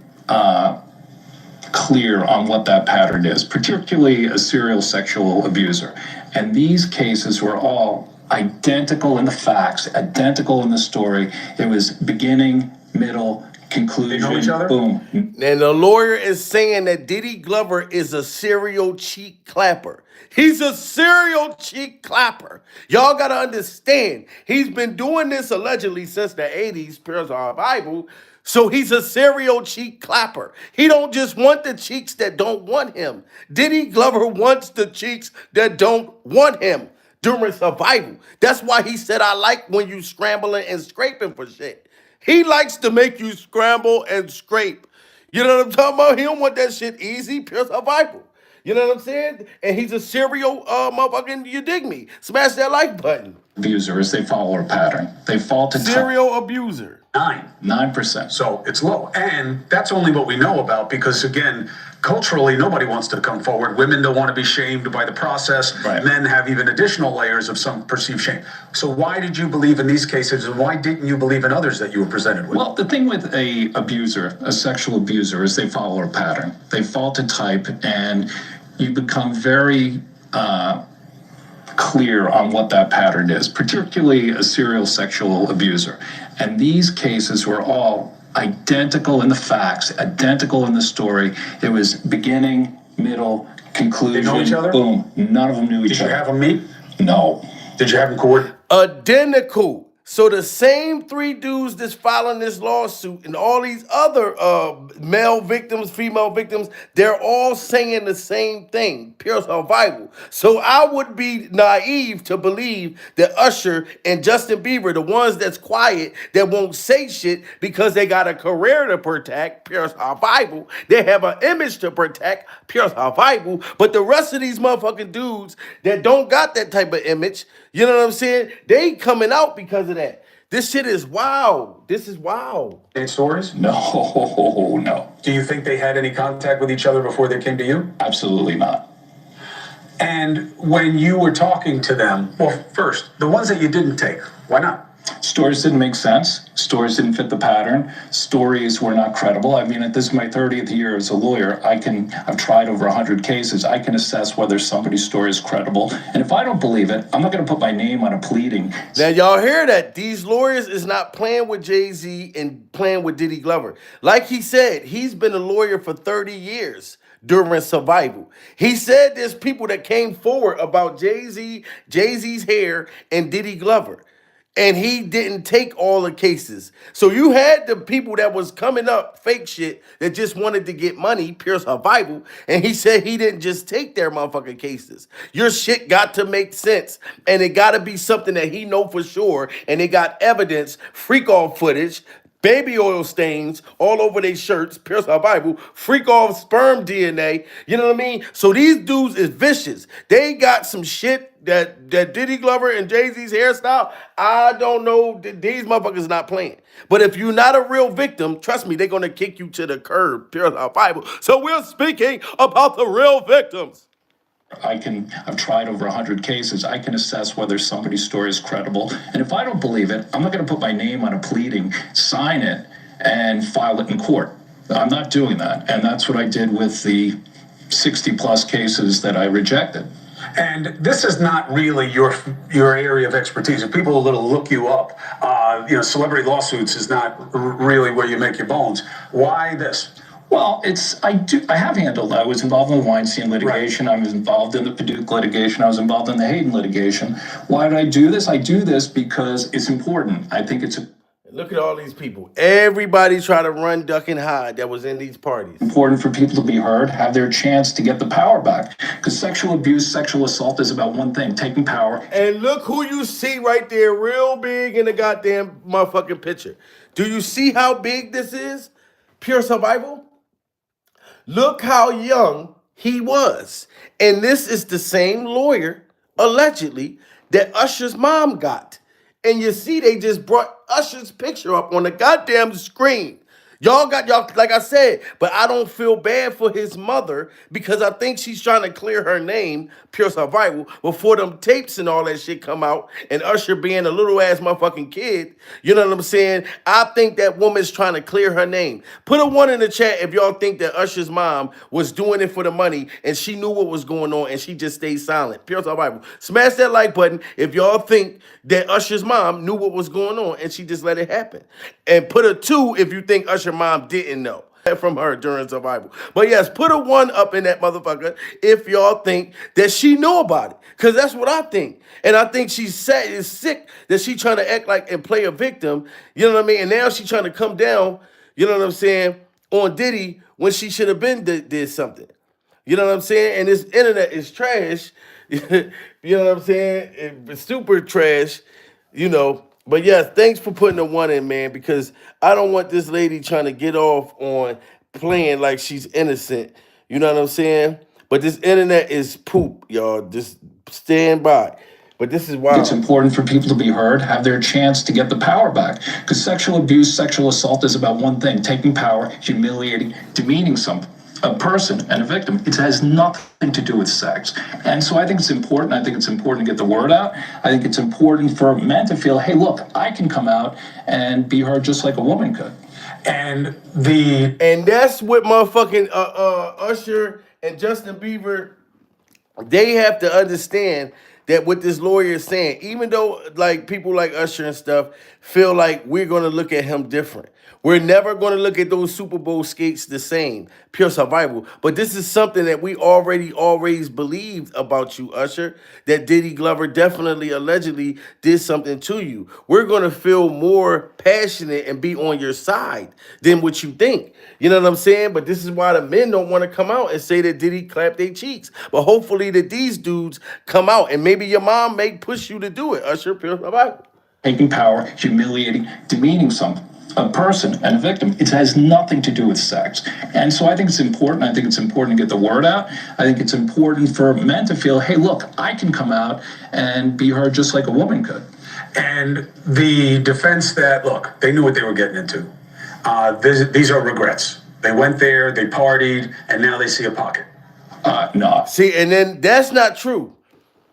clear on what that pattern is, particularly a serial sexual abuser. And these cases were all identical in the facts, identical in the story. It was beginning, middle, conclusion, They know each other? boom. And the lawyer is saying that Diddy Glover is a serial cheek clapper. He's a serial cheek clapper. Y'all gotta understand, he's been doing this allegedly since the 80s, per our Bible. So he's a serial cheek clapper. He don't just want the cheeks that don't want him. Diddy Glover wants the cheeks that don't want him during survival. That's why he said, I like when you scrambling and scraping for shit. He likes to make you scramble and scrape. You know what I'm talking about? He don't want that shit easy, pure survival. You know what I'm saying? And he's a serial motherfucking, you dig me. Smash that like button. Abusers, they follow a pattern. They fall to Serial abuser. 9%. So it's low. And that's only what we know about because, again, culturally, nobody wants to come forward. Women don't want to be shamed by the process. Right. Men have even additional layers of some perceived shame. So why did you believe in these cases and why didn't you believe in others that you were presented with? Well, the thing with a abuser, a sexual abuser, is they follow a pattern. They fall to type, and you become very clear on what that pattern is, particularly a serial sexual abuser. And these cases were all identical in the facts, identical in the story. It was beginning, middle, conclusion. They know each other? Boom. None of them knew each Did you other. have them meet? No. Did you have them coordinate? Identical. So the same three dudes that's filing this lawsuit and all these other male victims, female victims, they're all saying the same thing, pure survival. So I would be naive to believe that Usher and Justin Bieber, the ones that's quiet, that won't say shit because they got a career to protect, pure survival. They have an image to protect, pure survival. But the rest of these motherfucking dudes that don't got that type of image, you know what I'm saying? They coming out because of that. This shit is wild. This is wild. Any stories? No. Do you think they had any contact with each other before they came to you? Absolutely not. And when you were talking to them, well, first, the ones that you didn't take, why not? Stories didn't make sense. Stories didn't fit the pattern. Stories were not credible. I mean, this is my 30th year as a lawyer. I've tried over 100 cases. I can assess whether somebody's story is credible. And if I don't believe it, I'm not going to put my name on a pleading. Now, y'all hear that? These lawyers is not playing with Jay-Z and playing with Diddy Glover. Like he said, he's been a lawyer for 30 years during survival. He said there's people that came forward about Jay-Z's hair and Diddy Glover. And he didn't take all the cases. So you had the people that was coming up, fake shit, that just wanted to get money, pure survival. And he said he didn't just take their motherfucking cases. Your shit got to make sense. And it got to be something that he know for sure. And they got evidence, freak off footage, baby oil stains all over their shirts, pure survival, freak off sperm DNA. You know what I mean? So these dudes is vicious. They got some shit that Diddy Glover and Jay-Z's hairstyle, I don't know. These motherfuckers not playing. But if you're not a real victim, trust me, they're going to kick you to the curb, pure survival. So we're speaking about the real victims. I've tried over 100 cases. I can assess whether somebody's story is credible. And if I don't believe it, I'm not going to put my name on a pleading, sign it, and file it in court. I'm not doing that. And that's what I did with the 60 plus cases that I rejected. And this is not really your area of expertise. If people will look you up, celebrity lawsuits is not really where you make your bones. Why this? Well, I have handled. I was involved in the Weinstein litigation. Right. I was involved in the Paducah litigation. I was involved in the Hayden litigation. Why did I do this? I do this because it's important. I think it's Look at all these people. Everybody try to run, duck, and hide that was in these parties. Important for people to be heard, have their chance to get the power back. Because sexual abuse, sexual assault is about one thing, taking power. And look who you see right there, real big in the goddamn motherfucking picture. Do you see how big this is? Pure survival? Look how young he was. And this is the same lawyer, allegedly, that Usher's mom got. And you see, they just brought Usher's picture up on the goddamn screen. Y'all, like I said, but I don't feel bad for his mother because I think she's trying to clear her name, Pure Survival, before them tapes and all that shit come out. And Usher being a little ass motherfucking kid, you know what I'm saying? I think that woman's trying to clear her name. Put a 1 in the chat if y'all think that Usher's mom was doing it for the money and she knew what was going on and she just stayed silent. Pure Survival. Smash that like button if y'all think that Usher's mom knew what was going on and she just let it happen. And put a 2 if you think Usher mom didn't know from her during survival. But yes, put a 1 up in that motherfucker if y'all think that she knew about it. Because that's what I think. And I think she's sad, is sick that she trying to act like and play a victim. You know what I mean? And now she trying to come down, you know what I'm saying, on Diddy when she should have been did something. You know what I'm saying? And this internet is trash. You know what I'm saying? It's super trash, you know. But yes, thanks for putting the 1 in, man, because I don't want this lady trying to get off on playing like she's innocent. You know what I'm saying? But this internet is poop, y'all. Just stand by. But this is why It's important for people to be heard, have their chance to get the power back. Because sexual abuse, sexual assault is about one thing, taking power, humiliating, demeaning a person and a victim. It has nothing to do with sex. And so I think it's important. I think it's important to get the word out. I think it's important for men to feel, hey, look, I can come out and be heard just like a woman could. And that's what motherfucking Usher and Justin Bieber, they have to understand that what this lawyer is saying, even though like people like Usher and stuff feel like we're going to look at him different. We're never going to look at those Super Bowl skates the same, Pure Survival. But this is something that we already always believed about you, Usher, that Diddy Glover definitely, allegedly did something to you. We're going to feel more passionate and be on your side than what you think. You know what I'm saying? But this is why the men don't want to come out and say that Diddy clapped their cheeks. But hopefully that these dudes come out, and maybe your mom may push you to do it, Usher, Pure Survival. Taking power, humiliating, demeaning a person and a victim. It has nothing to do with sex. And so I think it's important. I think it's important to get the word out. I think it's important for men to feel, hey, look, I can come out and be heard just like a woman could. And the defense that, look, they knew what they were getting into. These are regrets. They went there, they partied, and now they see a pocket. No. See, and then that's not true.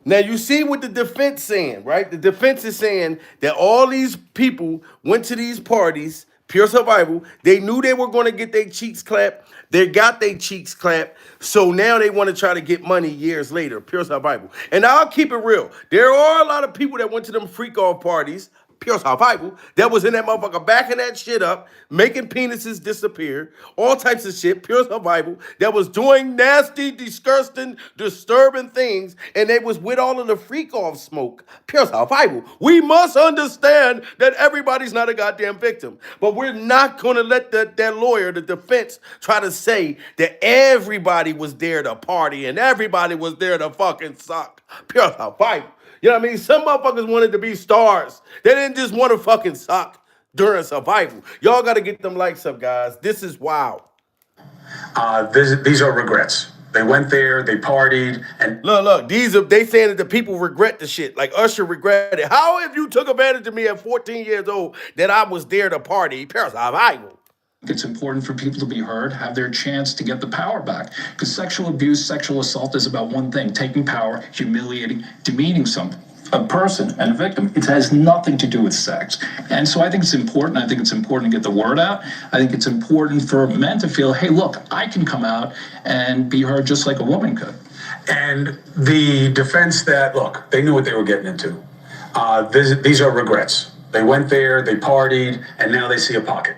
Now, you see what the defense saying, right? The defense is saying that all these people went to these parties, Pure Survival. They knew they were going to get their cheeks clapped. They got their cheeks clapped. So now they want to try to get money years later, Pure Survival. And I'll keep it real. There are a lot of people that went to them freak-off parties, Pure Survival, that was in that motherfucker backing that shit up, making penises disappear, all types of shit, Pure Survival, that was doing nasty, disgusting, disturbing things, and they was with all of the freak-off smoke, Pure Survival. We must understand that everybody's not a goddamn victim, but we're not going to let that lawyer, the defense, try to say that everybody was there to party and everybody was there to fucking suck, Pure Survival. You know what I mean? Some motherfuckers wanted to be stars. They didn't just want to fucking suck during survival. Y'all got to get them likes up, guys. This is wild. These are regrets. They went there, they partied, and look. They saying that the people regret the shit. Like Usher regretted. How if you took advantage of me at 14 years old that I was there to party? Pure Survival. It's important for people to be heard, have their chance to get the power back. Because sexual abuse, sexual assault is about one thing, taking power, humiliating, demeaning a person and a victim. It has nothing to do with sex. And so I think it's important. I think it's important to get the word out. I think it's important for men to feel, hey, look, I can come out and be heard just like a woman could. And the defense that, look, they knew what they were getting into. These are regrets. They went there, they partied, and now they see a pocket.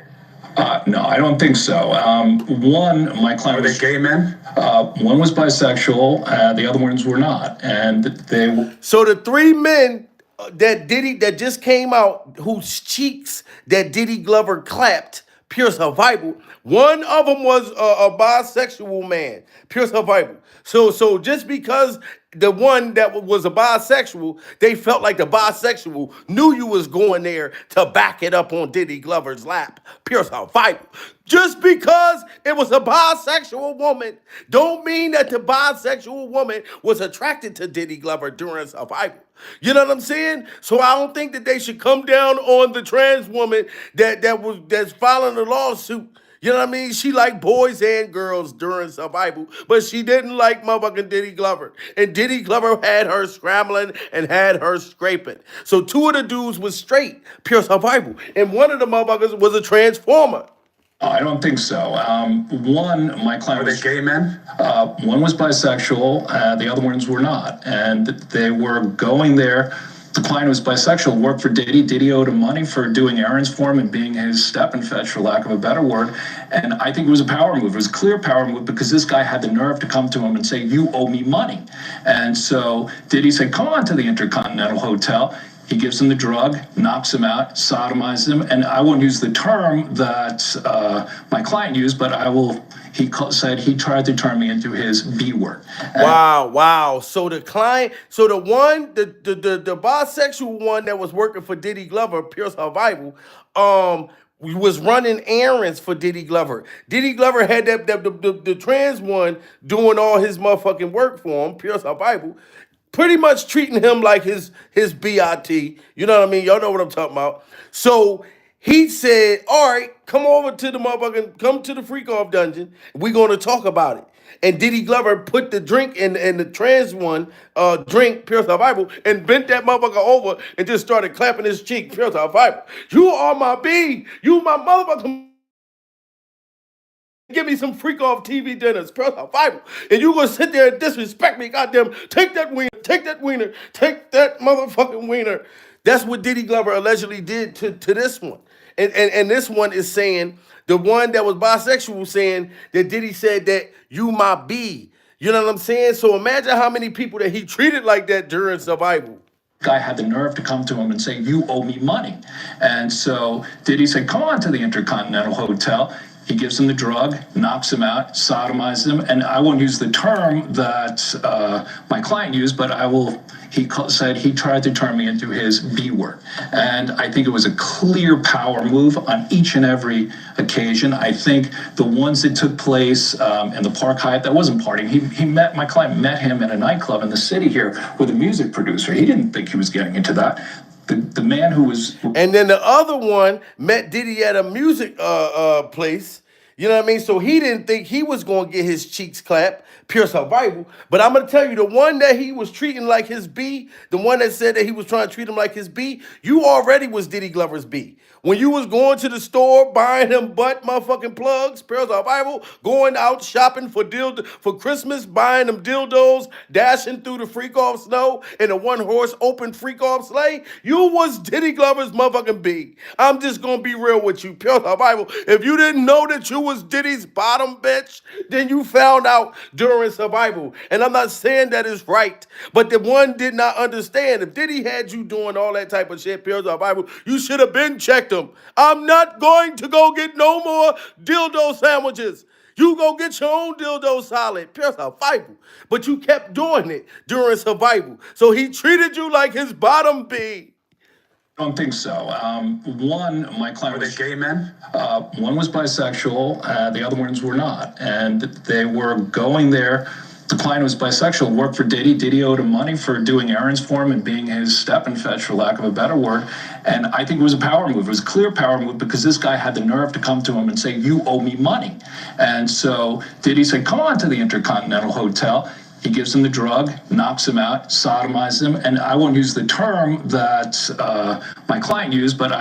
No, I don't think so. One, my client Were they gay men? One was bisexual, the other ones were not. And So the 3 men that Diddy that just came out, whose cheeks that Diddy Glover clapped, pure survival. One of them was a bisexual man, pure survival. So just because the one that was a bisexual, they felt like the bisexual knew you was going there to back it up on Diddy Glover's lap, pure survival. Just because it was a bisexual woman, don't mean that the bisexual woman was attracted to Diddy Glover during survival. You know what I'm saying? So I don't think that they should come down on the trans woman that's filing the lawsuit. You know what I mean? She liked boys and girls during survival, but she didn't like motherfucking Diddy Glover. And Diddy Glover had her scrambling and had her scraping. So two of the dudes was straight, pure survival. And one of the motherfuckers was a transformer. I don't think so. One, my client Were was they gay men? one was bisexual, the other ones were not, and they were going there. The client was bisexual, worked for Diddy. Diddy owed him money for doing errands for him and being his step and fetch, for lack of a better word. And I think it was a power move. It was a clear power move because this guy had the nerve to come to him and say, "You owe me money." And so Diddy said, "Come on to the Intercontinental Hotel." He gives him the drug, knocks him out, sodomizes him, and I won't use the term that my client used, but said he tried to turn me into his B word. Wow. So the client, so the one, the bisexual one that was working for Diddy Glover, pure survival, was running errands for Diddy Glover. Diddy Glover had the trans one doing all his motherfucking work for him, pure survival. Pretty much treating him like his BIT. You know what I mean? Y'all know what I'm talking about. So he said, all right, come over to come to the freak off dungeon. We're going to talk about it. And Diddy Glover put the drink in the trans one, drink, pure survival, and bent that motherfucker over and just started clapping his cheek, pure survival. You are my B. You my motherfucker. Give me some freak off TV dinners, pure survival. And you gonna sit there and disrespect me, goddamn. Take that wiener, take that wiener, take that motherfucking wiener. That's what Diddy Glover allegedly did to this one. And this one is saying, the one that was bisexual saying that Diddy said that you my B. You know what I'm saying? So imagine how many people that he treated like that during survival. Guy had the nerve to come to him and say, "You owe me money." And so Diddy said, "Come on to the Intercontinental Hotel." He gives him the drug, knocks him out, sodomizes him, and I won't use the term that my client used, but said he tried to turn me into his B word. And I think it was a clear power move on each and every occasion. I think the ones that took place in the Park Hyatt, that wasn't partying. My client met him in a nightclub in the city here with a music producer. He didn't think he was getting into that. The man who was... And then the other one met Diddy at a music place. You know what I mean? So he didn't think he was going to get his cheeks clapped, pure survival. But I'm going to tell you, the one that he was treating like his B, the one that said that he was trying to treat him like his B, you already was Diddy Glover's B. When you was going to the store, buying him butt motherfucking plugs, pure survival, going out shopping for Christmas, buying them dildos, dashing through the freak off snow in a one-horse open freak off sleigh, you was Diddy Glover's motherfucking B. I'm just going to be real with you, pure survival. If you didn't know that you was Diddy's bottom bitch, then you found out during survival. And I'm not saying that is right, but the one did not understand. If Diddy had you doing all that type of shit, pure survival, you should have been checked them. I'm not going to go get no more dildo sandwiches. You go get your own dildo salad, pure survival. But you kept doing it during survival. So he treated you like his bottom B. I don't think so. One, my client Were they gay men? One was bisexual, the other ones were not. And they were going there. The client was bisexual, worked for Diddy. Diddy owed him money for doing errands for him and being his step and fetch, for lack of a better word. And I think it was a power move. It was a clear power move because this guy had the nerve to come to him and say, "You owe me money." And so Diddy said, "Come on to the Intercontinental Hotel." He gives him the drug, knocks him out, sodomizes him, and I won't use the term that my client used, but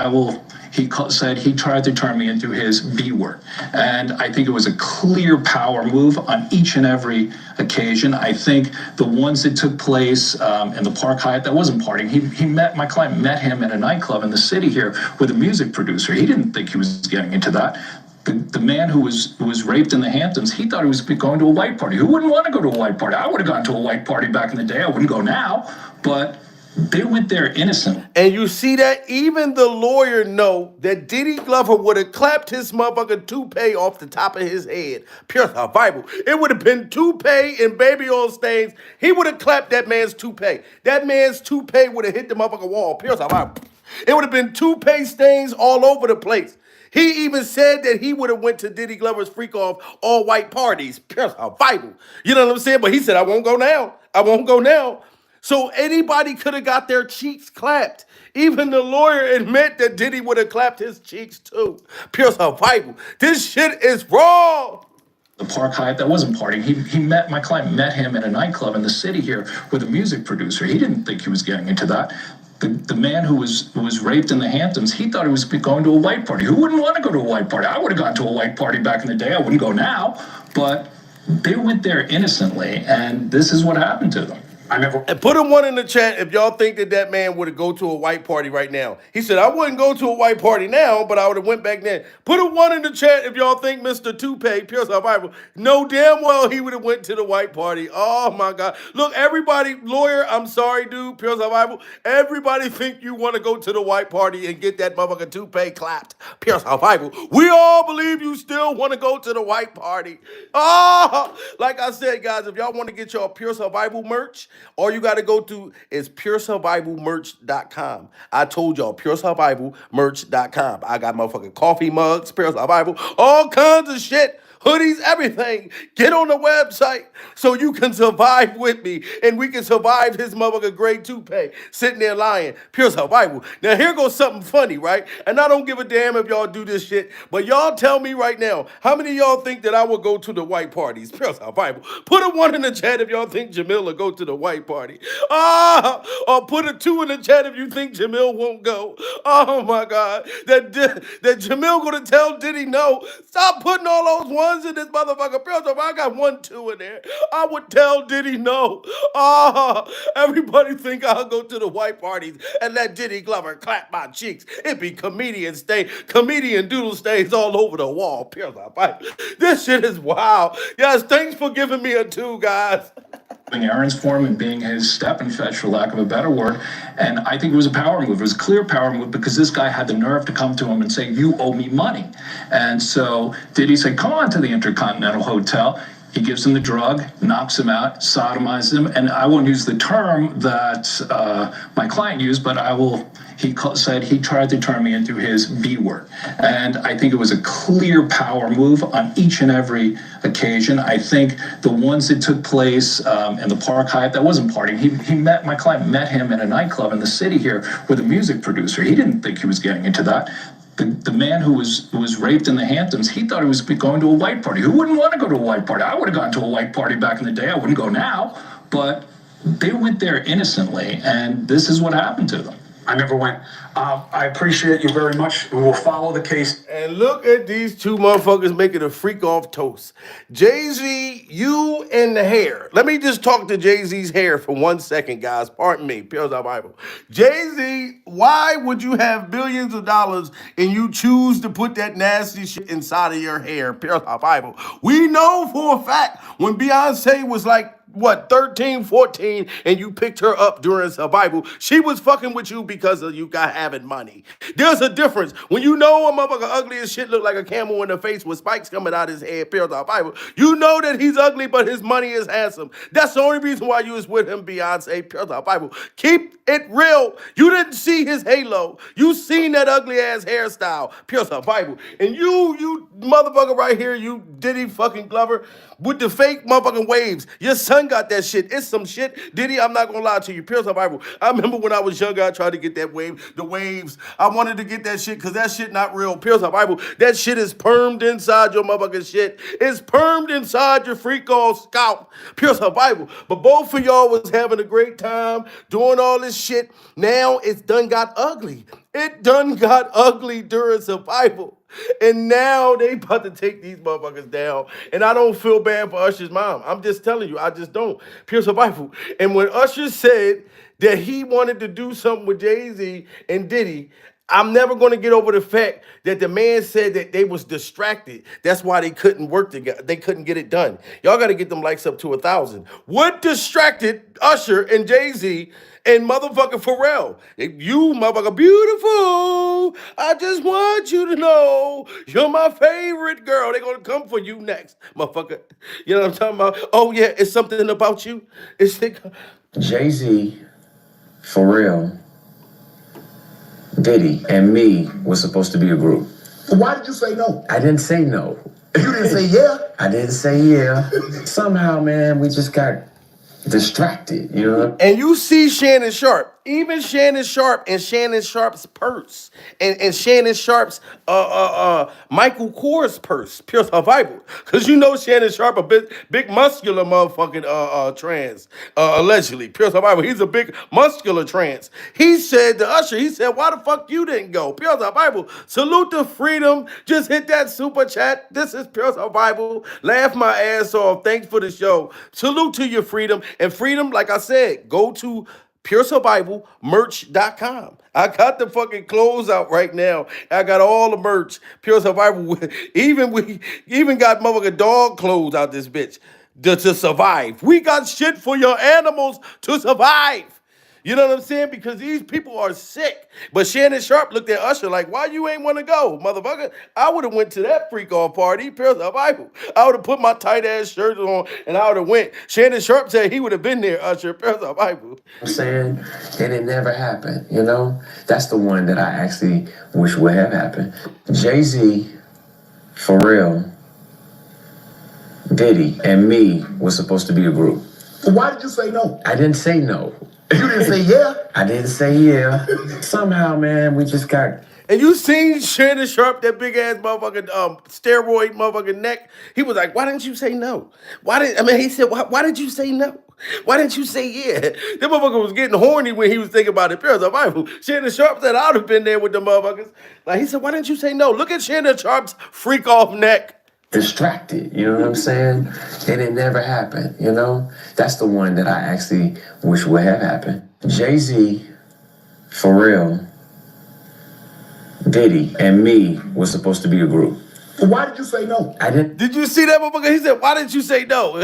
said he tried to turn me into his B word. And I think it was a clear power move on each and every occasion. I think the ones that took place in the Park Hyatt, that wasn't partying. My client met him in a nightclub in the city here with a music producer. He didn't think he was getting into that. The man who was raped in the Hamptons, he thought he was going to a white party. Who wouldn't want to go to a white party? I would have gone to a white party back in the day. I wouldn't go now. But they went there innocent. And you see that even the lawyer know that Diddy Glover would have clapped his motherfucking toupee off the top of his head. Pure survival. It would have been toupee and baby oil stains. He would have clapped that man's toupee. That man's toupee would have hit the motherfucking wall. Pure survival. It would have been toupee stains all over the place. He even said that he would have went to Diddy Glover's freak off all white parties. Pure survival. You know what I'm saying? But he said, I won't go now. I won't go now. So anybody could have got their cheeks clapped. Even the lawyer admit that Diddy would have clapped his cheeks too. Pure survival. This shit is wrong. The Park Hyatt that wasn't partying. My client met him at a nightclub in the city here with a music producer. He didn't think he was getting into that. The man who was raped in the Hamptons, he thought he was going to a white party. Who wouldn't want to go to a white party? I would have gone to a white party back in the day. I wouldn't go now. But they went there innocently, and this is what happened to them. And put a one in the chat if y'all think that that man would have go to a white party right now. He said, I wouldn't go to a white party now, but I would have went back then. Put a one in the chat if y'all think Mr. Toupee, Pure Survival, know damn well he would have went to the white party. Oh my God. Look, everybody, lawyer, I'm sorry, dude, Pure Survival. Everybody think you want to go to the white party and get that motherfucking toupee clapped. Pure Survival. We all believe you still want to go to the white party. Oh, like I said, guys, if y'all want to get your Pure Survival merch, all you got to go to is puresurvivalmerch.com. I told y'all, puresurvivalmerch.com. I got motherfucking coffee mugs, Pure Survival, all kinds of shit. Hoodies, everything. Get on the website so you can survive with me and we can survive his motherfucking gray toupee sitting there lying. Pure survival. Now, here goes something funny, right? And I don't give a damn if y'all do this shit, but y'all tell me right now, how many of y'all think that I will go to the white parties? Pure survival. Put a one in the chat if y'all think Jamil will go to the white party. Or put a two in the chat if you think Jamil won't go. Oh my God. That Jamil gonna tell Diddy no. Stop putting all those ones in this motherfucker. If I got 1, 2 in there, I would tell Diddy no. Everybody think I'll go to the white parties and let Diddy Glover clap my cheeks. It be comedian doodle stains all over the wall. Pure survival. This shit is wild. Yes, thanks for giving me a 2, guys. Errands for him and being his step and fetch, for lack of a better word. And I think it was a power move. It was a clear power move because this guy had the nerve to come to him and say, you owe me money. And so Diddy said, come on to the Intercontinental Hotel. He gives him the drug, knocks him out, sodomizes him. And I won't use the term that my client used, but said he tried to turn me into his B word. And I think it was a clear power move on each and every occasion. I think the ones that took place in the Park Hyatt, that wasn't partying. My client met him in a nightclub in the city here with a music producer. He didn't think he was getting into that. The man who was raped in the Hamptons, he thought he was going to a white party. Who wouldn't want to go to a white party? I would have gone to a white party back in the day. I wouldn't go now. But they went there innocently, and this is what happened to them. I never went. I appreciate you very much. We will follow the case. And look at these two motherfuckers making a freak off toast. Jay-Z, you and the hair. Let me just talk to Jay-Z's hair for 1 second, guys. Pardon me. Pure Bible. Jay-Z, why would you have billions of dollars and you choose to put that nasty shit inside of your hair? Pure Bible. We know for a fact when Beyonce was like, 13, 14, and you picked her up during survival, she was fucking with you because of you got having money. There's a difference. When you know a motherfucker ugly as shit look like a camel in the face with spikes coming out his head, pure survival, you know that he's ugly, but his money is handsome. That's the only reason why you was with him, Beyonce, pure survival. Keep it real. You didn't see his halo. You seen that ugly ass hairstyle, pure survival. And you motherfucker right here, you Diddy fucking Glover, with the fake motherfucking waves. Your son got that shit. It's some shit. Diddy, I'm not gonna lie to you. Pure survival. I remember when I was younger, I tried to get that wave, the waves. I wanted to get that shit because that shit not real. Pure survival. That shit is permed inside your motherfucking shit. It's permed inside your freak off scalp. Pure survival. But both of y'all was having a great time doing all this shit. Now it's done got ugly. It done got ugly during survival. And now they about to take these motherfuckers down. And I don't feel bad for Usher's mom. I'm just telling you, I just don't. Pure survival. And when Usher said that he wanted to do something with Jay-Z and Diddy, I'm never going to get over the fact that the man said that they was distracted. That's why they couldn't work together. They couldn't get it done. Y'all got to get them likes up to 1,000. What distracted Usher and Jay-Z and motherfucking Pharrell? You motherfucker beautiful. I just want you to know you're my favorite girl. They're going to come for you next, motherfucker. You know what I'm talking about? Oh yeah, it's something about you. It's Jay-Z, Pharrell, Diddy, and me was supposed to be a group. Why did you say no? I didn't say no. You didn't say yeah? I didn't say yeah. Somehow, man, we just got distracted, you know? And you see Shannon Sharp, even Shannon Sharp and Shannon Sharp's purse, and Shannon Sharp's Michael Kors purse, Pure Survival. Cause you know Shannon Sharp a big muscular motherfucking trans, allegedly. Pure Survival. He's a big muscular trans. He said to Usher, he said, why the fuck you didn't go? Pure Survival. Salute to freedom. Just hit that super chat. This is Pure Survival. Laugh my ass off. Thanks for the show. Salute to your freedom. And freedom, like I said, go to puresurvivalmerch.com. I got the fucking clothes out right now. I got all the merch. Pure Survival. We even got motherfucking dog clothes out this bitch to survive. We got shit for your animals to survive. You know what I'm saying? Because these people are sick. But Shannon Sharp looked at Usher like, why you ain't want to go, motherfucker? I would have went to that freak off party, Pure Survival. I would have put my tight ass shirt on and I would have went. Shannon Sharp said he would have been there, Usher, Pure Survival. I'm saying, and it never happened, you know? That's the one that I actually wish would have happened. Jay-Z, Pharrell, Diddy, and me was supposed to be a group. Why did you say no? I didn't say no. You didn't say yeah? I didn't say yeah. Somehow, man, we just got... And you seen Shannon Sharp, that big ass motherfucking steroid motherfucking neck? He was like, why didn't you say no? He said, why did you say no? Why didn't you say yeah? That motherfucker was getting horny when he was thinking about it. Pure Survival. Shannon Sharp said, I'd have been there with the motherfuckers. Like, he said, why didn't you say no? Look at Shannon Sharp's freak off neck. Distracted, you know what I'm saying? And it never happened, you know? That's the one that I actually wish would have happened. Jay-Z, Pharrell, Diddy, and me was supposed to be a group. Why did you say no? I didn't. Did you see that motherfucker? He said, why didn't you say no?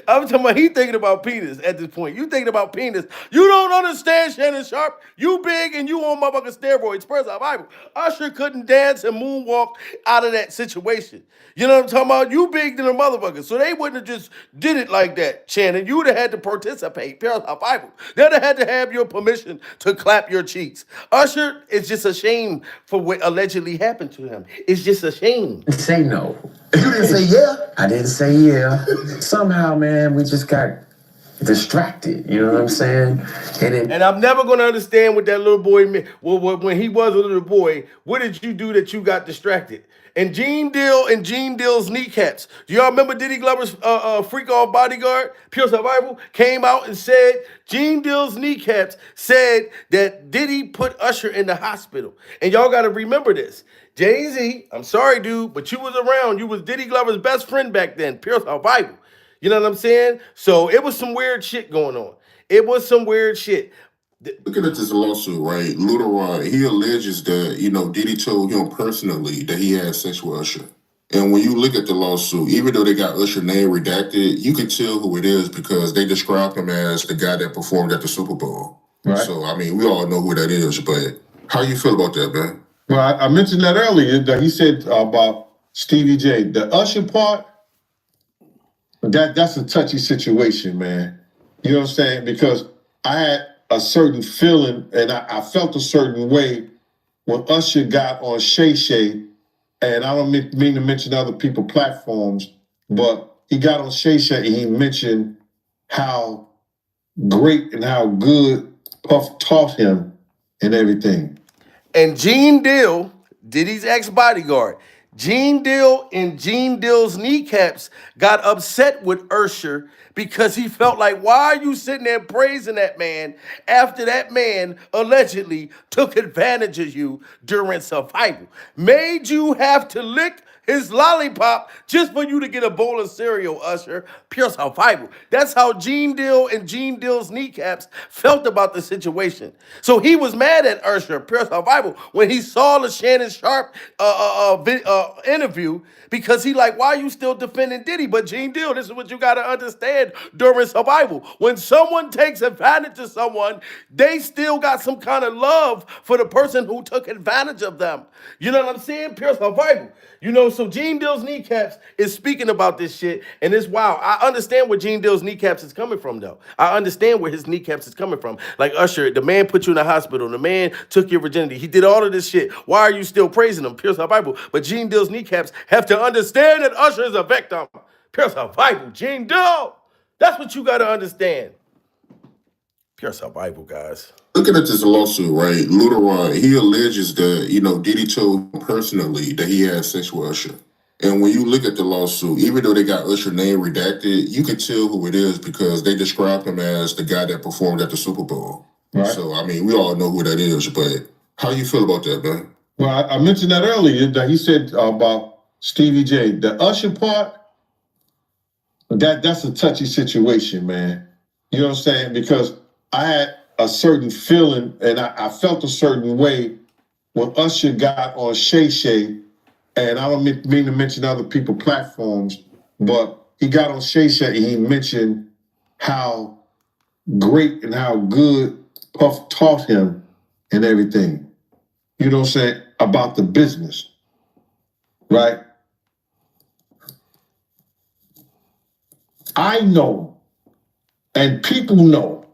I'm talking about he thinking about penis at this point. You thinking about penis. You don't understand, Shannon Sharp. You big and you on motherfucking steroids. Press our Bible. Usher couldn't dance and moonwalk out of that situation. You know what I'm talking about? You big than a motherfucker. So they wouldn't have just did it like that, Shannon. You would have had to participate. Press our Bible. They'd have had to have your permission to clap your cheeks. Usher is just a shame for what allegedly happened to him. It's just a shame. Say no. You didn't say yeah? I didn't say yeah. Somehow, man, we just got distracted, you know what I'm saying? And I'm never going to understand what that little boy meant. Well, when he was a little boy, what did you do that you got distracted? And Gene Deal's kneecaps. Do y'all remember Diddy Glover's freak off Bodyguard, Pure Survival, came out and said, Gene Deal's kneecaps said that Diddy put Usher in the hospital. And y'all got to remember this. Jay-Z, I'm sorry, dude, but you was around. You was Diddy Glover's best friend back then, Pure Survival. You know what I'm saying? So it was some weird shit going on. It was some weird shit. Looking at this lawsuit, right? Luteron, he alleges that, Diddy told him personally that he had sex with Usher. And when you look at the lawsuit, even though they got Usher's name redacted, you can tell who it is because they described him as the guy that performed at the Super Bowl. Right. So, we all know who that is, but how you feel about that, man? Well, I mentioned that earlier, that he said about Stevie J. The Usher part, that's a touchy situation, man. You know what I'm saying? Because I had a certain feeling, and I felt a certain way when Usher got on Shay Shay, and I don't mean to mention other people's platforms, but he got on Shay Shay and he mentioned how great and how good Puff taught him and everything. And Gene Deal, Diddy's ex-bodyguard, Gene Deal and Gene Deal's kneecaps got upset with Usher because he felt like, why are you sitting there praising that man after that man allegedly took advantage of you during survival? Made you have to lick his lollipop just for you to get a bowl of cereal, Usher. Pure survival. That's how Gene Deal and Gene Deal's kneecaps felt about the situation. So he was mad at Usher, pure survival, when he saw the Shannon Sharp interview, because he like, why are you still defending Diddy? But Gene Deal, this is what you got to understand during survival. When someone takes advantage of someone, they still got some kind of love for the person who took advantage of them. You know what I'm saying? Pure survival. You know, so Gene Deal's kneecaps is speaking about this shit, and it's wild. I understand where Gene Deal's kneecaps is coming from, though. I understand where his kneecaps is coming from. Like Usher, the man put you in the hospital. The man took your virginity. He did all of this shit. Why are you still praising him? Pure survival. But Gene Deal's kneecaps have to understand that Usher is a victim. Pure survival. Gene Deal. That's what you got to understand. Pure survival, guys. Looking at this lawsuit, right? Luther, he alleges that, Diddy told him personally that he had sex with Usher. And when you look at the lawsuit, even though they got Usher name redacted, you can tell who it is because they described him as the guy that performed at the Super Bowl. Right. So, I mean, we all know who that is, but how you feel about that, man? Well, I mentioned that earlier, that he said about Stevie J. The Usher part, that's a touchy situation, man. You know what I'm saying? Because I had a certain feeling, and I felt a certain way when Usher got on Shay Shay, and I don't mean to mention other people's platforms, but he got on Shay Shay and he mentioned how great and how good Puff taught him and everything. You know what I'm saying? About the business, right? I know, and people know,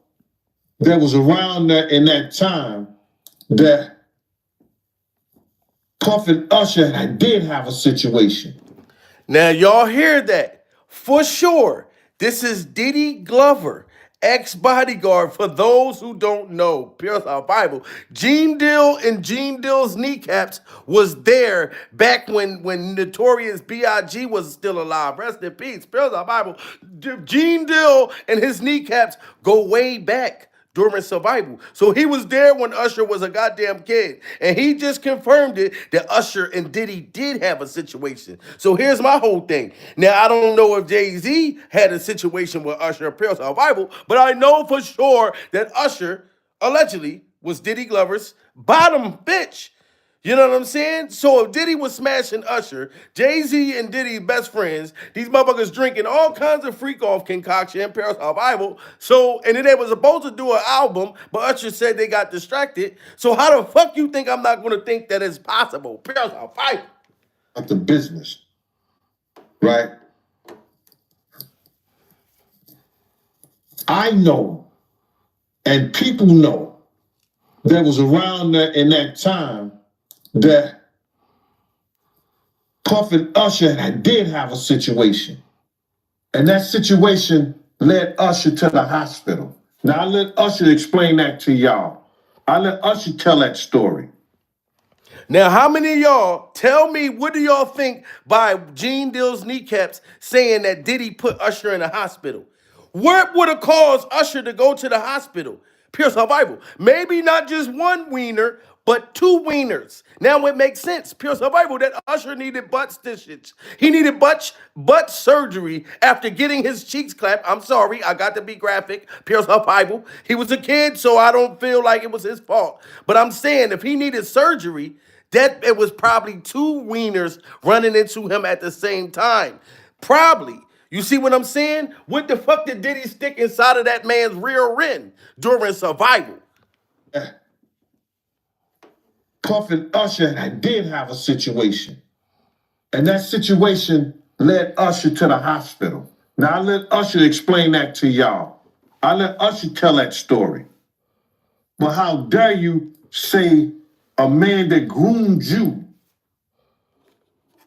that was around there in that time that Puff and Usher did have a situation. Now, y'all hear that? For sure. This is Diddy Glover, ex-Bodyguard, for those who don't know. Pure survival. Gene Deal and Gene Deal's kneecaps was there back when Notorious B.I.G. was still alive. Rest in peace. Pure survival. Gene Deal and his kneecaps go way back during survival. So he was there when Usher was a goddamn kid. And he just confirmed it that Usher and Diddy did have a situation. So here's my whole thing. Now, I don't know if Jay-Z had a situation with Usher pure survival, but I know for sure that Usher allegedly was Diddy Glover's bottom bitch. You know what I'm saying? So if Diddy was smashing Usher, Jay-Z and Diddy best friends, these motherfuckers drinking all kinds of freak-off concoction, pure survival. So, and then they was supposed to do an album, but Usher said they got distracted. So how the fuck you think I'm not going to think that it's possible? Pure survival. About the business, right? I know, and people know, that was around there in that time that Puff and Usher did have a situation. And that situation led Usher to the hospital. Now, I let Usher explain that to y'all. I let Usher tell that story. Now, how many of y'all, tell me, what do y'all think by Gene Deal's kneecaps saying that Diddy put Usher in the hospital? What would have caused Usher to go to the hospital? Pure survival. Maybe not just one wiener, but two wieners. Now it makes sense. Pure survival that Usher needed butt stitches. He needed butt surgery after getting his cheeks clapped. I'm sorry, I got to be graphic. Pure survival. He was a kid, so I don't feel like it was his fault. But I'm saying if he needed surgery, that it was probably two wieners running into him at the same time. Probably. You see what I'm saying? What the fuck did Diddy stick inside of that man's rear end during survival? Puff and Usher did have a situation. And that situation led Usher to the hospital. Now, I let Usher explain that to y'all. I let Usher tell that story. But how dare you say a man that groomed you,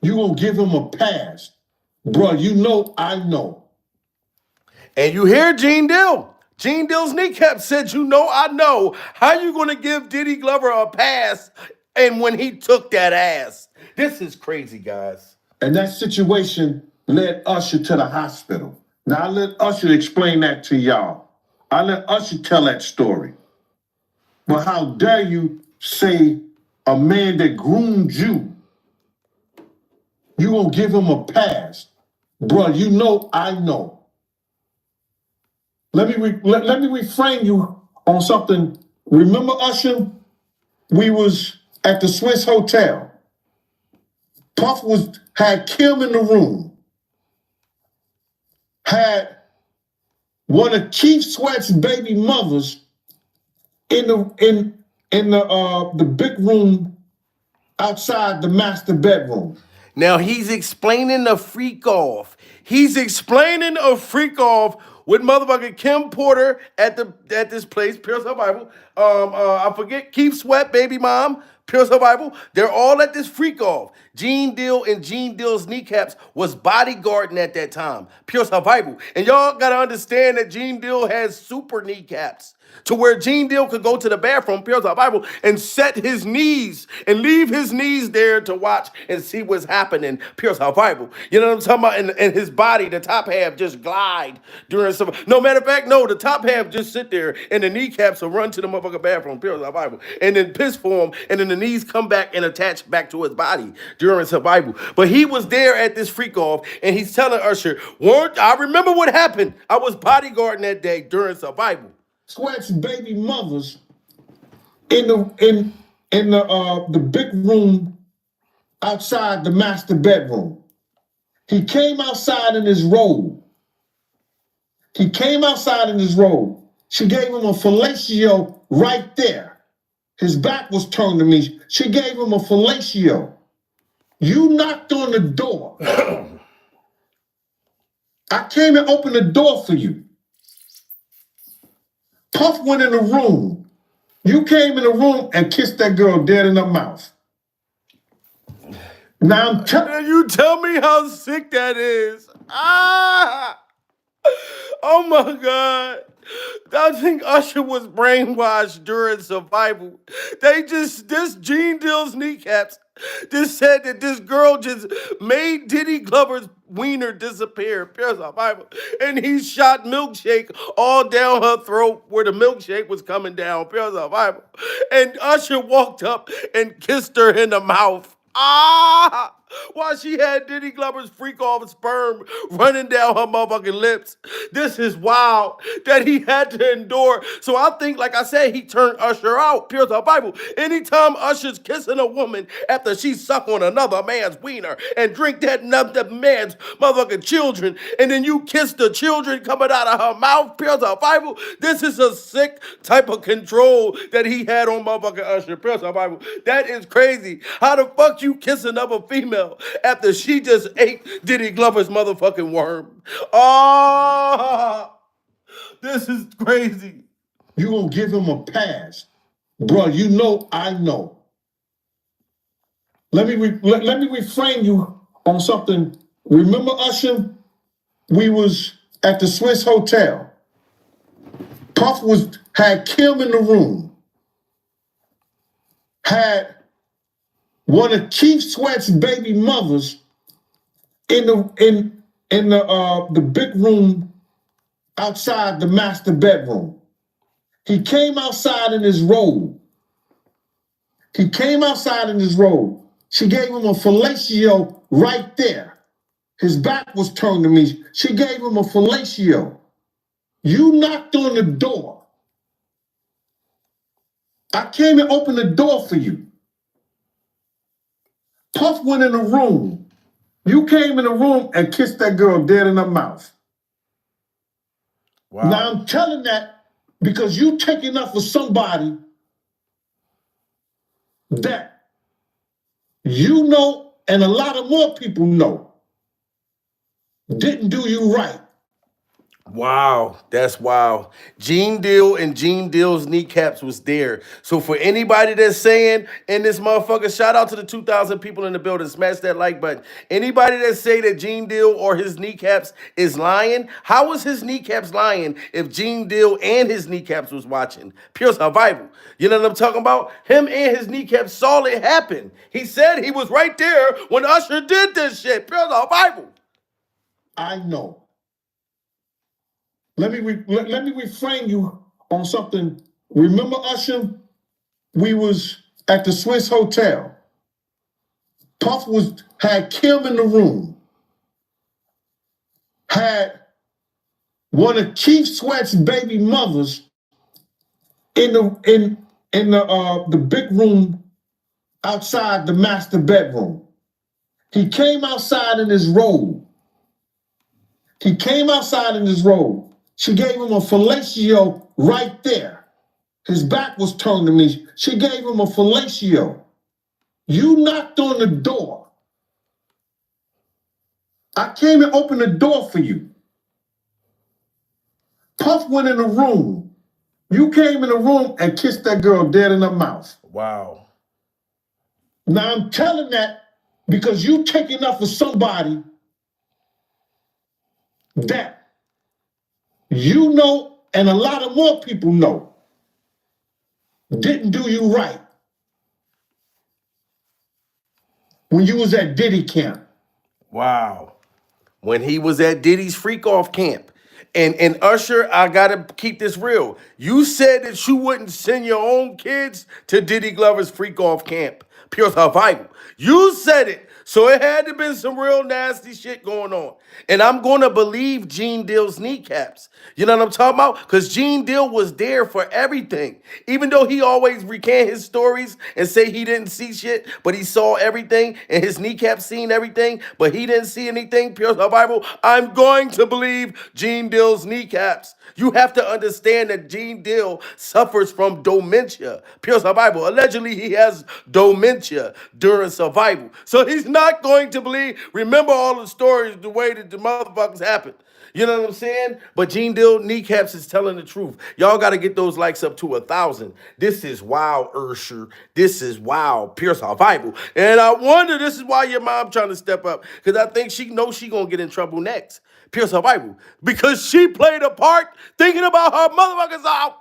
you gonna give him a pass? Bro, you know I know. And you hear Gene Deal. Gene Deal's kneecap said, you know I know. How you going to give Diddy Glover a pass and when he took that ass? This is crazy, guys. And that situation led Usher to the hospital. Now, I let Usher explain that to y'all. I let Usher tell that story. But how dare you say a man that groomed you, You gonna give him a pass. Bro, you know I know. Let me reframe you on something. Remember Usher? We was at the Swiss Hotel. Puff had Kim in the room. Had one of Keith Sweat's baby mothers in the big room outside the master bedroom. Now he's explaining the freak off. He's explaining a freak off with motherfucking Kim Porter at this place, Pure Survival. I forget Keith Sweat, baby mom, Pure Survival. They're all at this freak off. Gene Deal and Gene Deal's kneecaps was bodyguarding at that time, Pure Survival. And y'all gotta understand that Gene Deal has super kneecaps, to where Gene Deal could go to the bathroom, Pure Survival, and set his knees and leave his knees there to watch and see what's happening, Pure Survival. You know what I'm talking about? And his body, the top half, just glide during some. No, matter of fact, no, the top half just sit there and the kneecaps will run to the motherfucking bathroom, Pure Survival, and then piss form, and then the knees come back and attach back to his body during survival. But he was there at this freak off, and he's telling Usher, I remember what happened. I was bodyguarding that day during survival. Sweat's baby mothers in the big room outside the master bedroom. He came outside in his robe. She gave him a fellatio right there. His back was turned to me. She gave him a fellatio. You knocked on the door. I came and opened the door for you. Puff went in the room. You came in the room and kissed that girl dead in her mouth. Now you tell me how sick that is. Ah! Oh my God. I think Usher was brainwashed during survival. This Gene Deal's kneecaps just said that this girl just made Diddy Glover's wiener disappear, Pure Survival. And he shot milkshake all down her throat where the milkshake was coming down, Pure Survival. And Usher walked up and kissed her in the mouth. Ah! While she had Diddy Glover's freak off sperm running down her motherfucking lips. This is wild that he had to endure. So I think, like I said, he turned Usher out, Pure Survival. Anytime Usher's kissing a woman after she suck on another man's wiener and drink that another man's motherfucking children, and then you kiss the children coming out of her mouth, Pure Survival, this is a sick type of control that he had on motherfucking Usher, Pure Survival. That is crazy. How the fuck you kiss another female after she just ate Diddy Glover's motherfucking worm? Oh, this is crazy. You gonna give him a pass. Bro, you know I know. Let me reframe you on something. Remember Usher? We was at the Swiss Hotel. Puff had Kim in the room. Had one of Keith Sweat's baby mothers in the big room outside the master bedroom. He came outside in his robe. She gave him a fellatio right there. His back was turned to me. She gave him a fellatio. You knocked on the door. I came and opened the door for you. Puff went in the room. You came in the room and kissed that girl dead in her mouth. Wow. Now I'm telling that because you taking up for somebody that you know and a lot of more people know didn't do you right. Wow, that's wild. Gene Deal and Gene Deal's kneecaps was there. So for anybody that's saying in this motherfucker, shout out to the 2,000 people in the building, smash that like button. Anybody that say that Gene Deal or his kneecaps is lying, how was his kneecaps lying if Gene Deal and his kneecaps was watching? Pure Survival. You know what I'm talking about? Him and his kneecaps saw it happen. He said he was right there when Usher did this shit. Pure Survival. I know. Let me reframe you on something. Remember Usher? We was at the Swiss Hotel. Puff had Kim in the room, had one of Keith Sweat's baby mothers in the big room outside the master bedroom. He came outside in his robe. She gave him a fellatio right there. His back was turned to me. She gave him a fellatio. You knocked on the door. I came and opened the door for you. Puff went in the room. You came in the room and kissed that girl dead in her mouth. Wow. Now I'm telling that because you taking up for somebody that you know and a lot of more people know didn't do you right when you was at Diddy camp. Wow. When he was at Diddy's freak off camp. And Usher, I gotta keep this real. You said that you wouldn't send your own kids to Diddy Glover's freak off camp. Pure survival. You said it. So it had to been some real nasty shit going on. And I'm gonna believe Gene Deal's kneecaps. You know what I'm talking about? Because Gene Deal was there for everything. Even though he always recant his stories and say he didn't see shit, but he saw everything and his kneecaps seen everything, but he didn't see anything. Pure survival. I'm going to believe Gene Deal's kneecaps. You have to understand that Gene Deal suffers from dementia. Pure survival. Allegedly, he has dementia during survival. So he's not going to remember all the stories the way that the motherfuckers happened. You know what I'm saying? But Gene Deal kneecaps is telling the truth. Y'all got to get those likes up to 1,000. This is wow, Usher. This is wow, pure survival. And I wonder, this is why your mom trying to step up. Because I think she knows she going to get in trouble next. Pure survival. Because she played a part thinking about her motherfuckers out.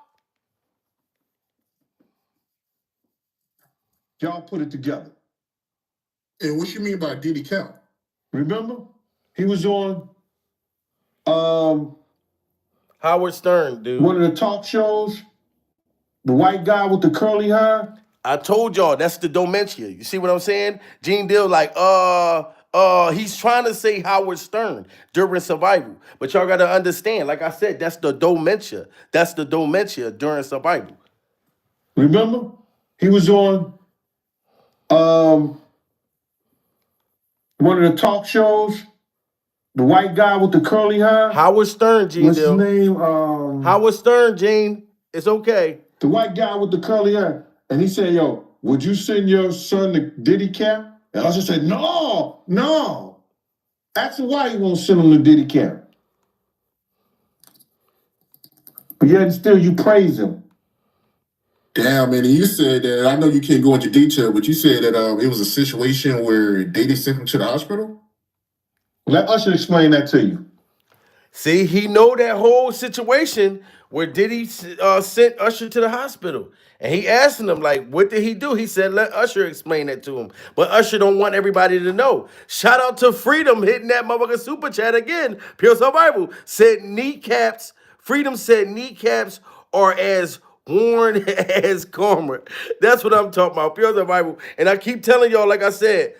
Y'all put it together. And what you mean by Diddy count? Remember? He was on Howard Stern, dude. one of the talk shows. The white guy with the curly hair. I told y'all that's the dementia. You see what I'm saying? Gene Deal like, he's trying to say Howard Stern during survival. But y'all gotta understand, like I said, that's the dementia. That's the dementia during survival. Remember? He was on one of the talk shows. The white guy with the curly hair. Howard Stern, Gene What's Deal. his name? Howard Stern, Gene. It's okay. The white guy with the curly hair. And he said, yo, would you send your son to Diddy camp? And Usher said, no. Ask him why he won't send him to Diddy camp. But yet still you praise him. Damn, man, and you said that, I know you can't go into detail, but you said that it was a situation where Diddy sent him to the hospital? Let Usher explain that to you. See, he know that whole situation where Diddy sent Usher to the hospital. And he asked him, like, what did he do? He said, let Usher explain that to him. But Usher don't want everybody to know. Shout out to Freedom hitting that motherfucker super chat again. Pure survival. Said kneecaps. Freedom said kneecaps are as worn as karma. That's what I'm talking about. Pure survival. And I keep telling y'all, like I said,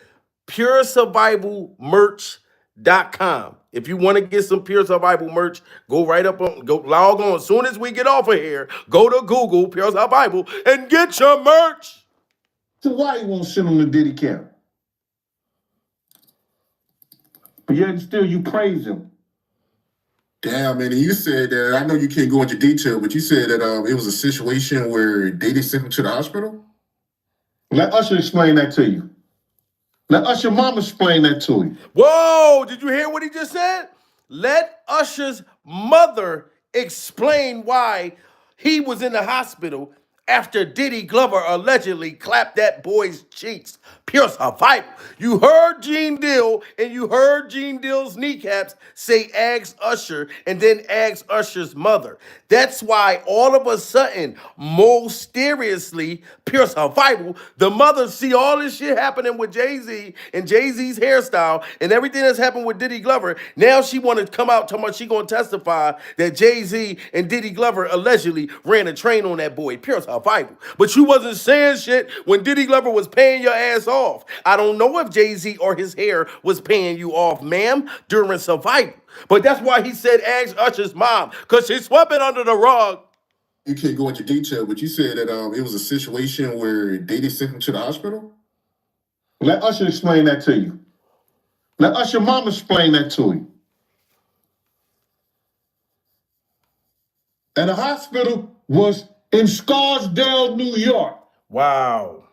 puresurvivalmerch.com. If you want to get some Pure Survival merch, go log on. As soon as we get off of here, go to Google Pure Survival and get your merch. So why he won't send him to Diddy camp? But yet still you praise him. Damn, man, and you said that, I know you can't go into detail, but you said that it was a situation where Diddy sent him to the hospital? Let Usher explain that to you. Let Usher mama explain that to you. Whoa, did you hear what he just said? Let Usher's mother explain why he was in the hospital after Diddy Glover allegedly clapped that boy's cheeks. Pure survival. You heard Gene Deal and you heard Gene Deal's kneecaps say ask Usher and then ask Usher's mother. That's why all of a sudden, mysteriously, pure survival, the mother see all this shit happening with Jay-Z and Jay-Z's hairstyle and everything that's happened with Diddy Glover. Now she want to come out talking about she going to testify that Jay-Z and Diddy Glover allegedly ran a train on that boy. Pure survival. survival. But you wasn't saying shit when Diddy Glover was paying your ass off. I don't know if Jay-Z or his hair was paying you off, ma'am, during survival. But that's why he said ask Usher's mom, because she swept it under the rug. You can't go into detail, but you said that it was a situation where Diddy sent him to the hospital? Let Usher explain that to you. Let Usher mama explain that to you. And the hospital was in Scarsdale, New York. Wow.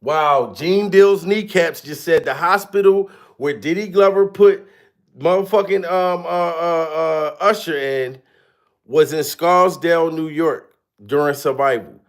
Wow. Gene Dill's kneecaps just said the hospital where Diddy Glover put motherfucking Usher in was in Scarsdale, New York during survival.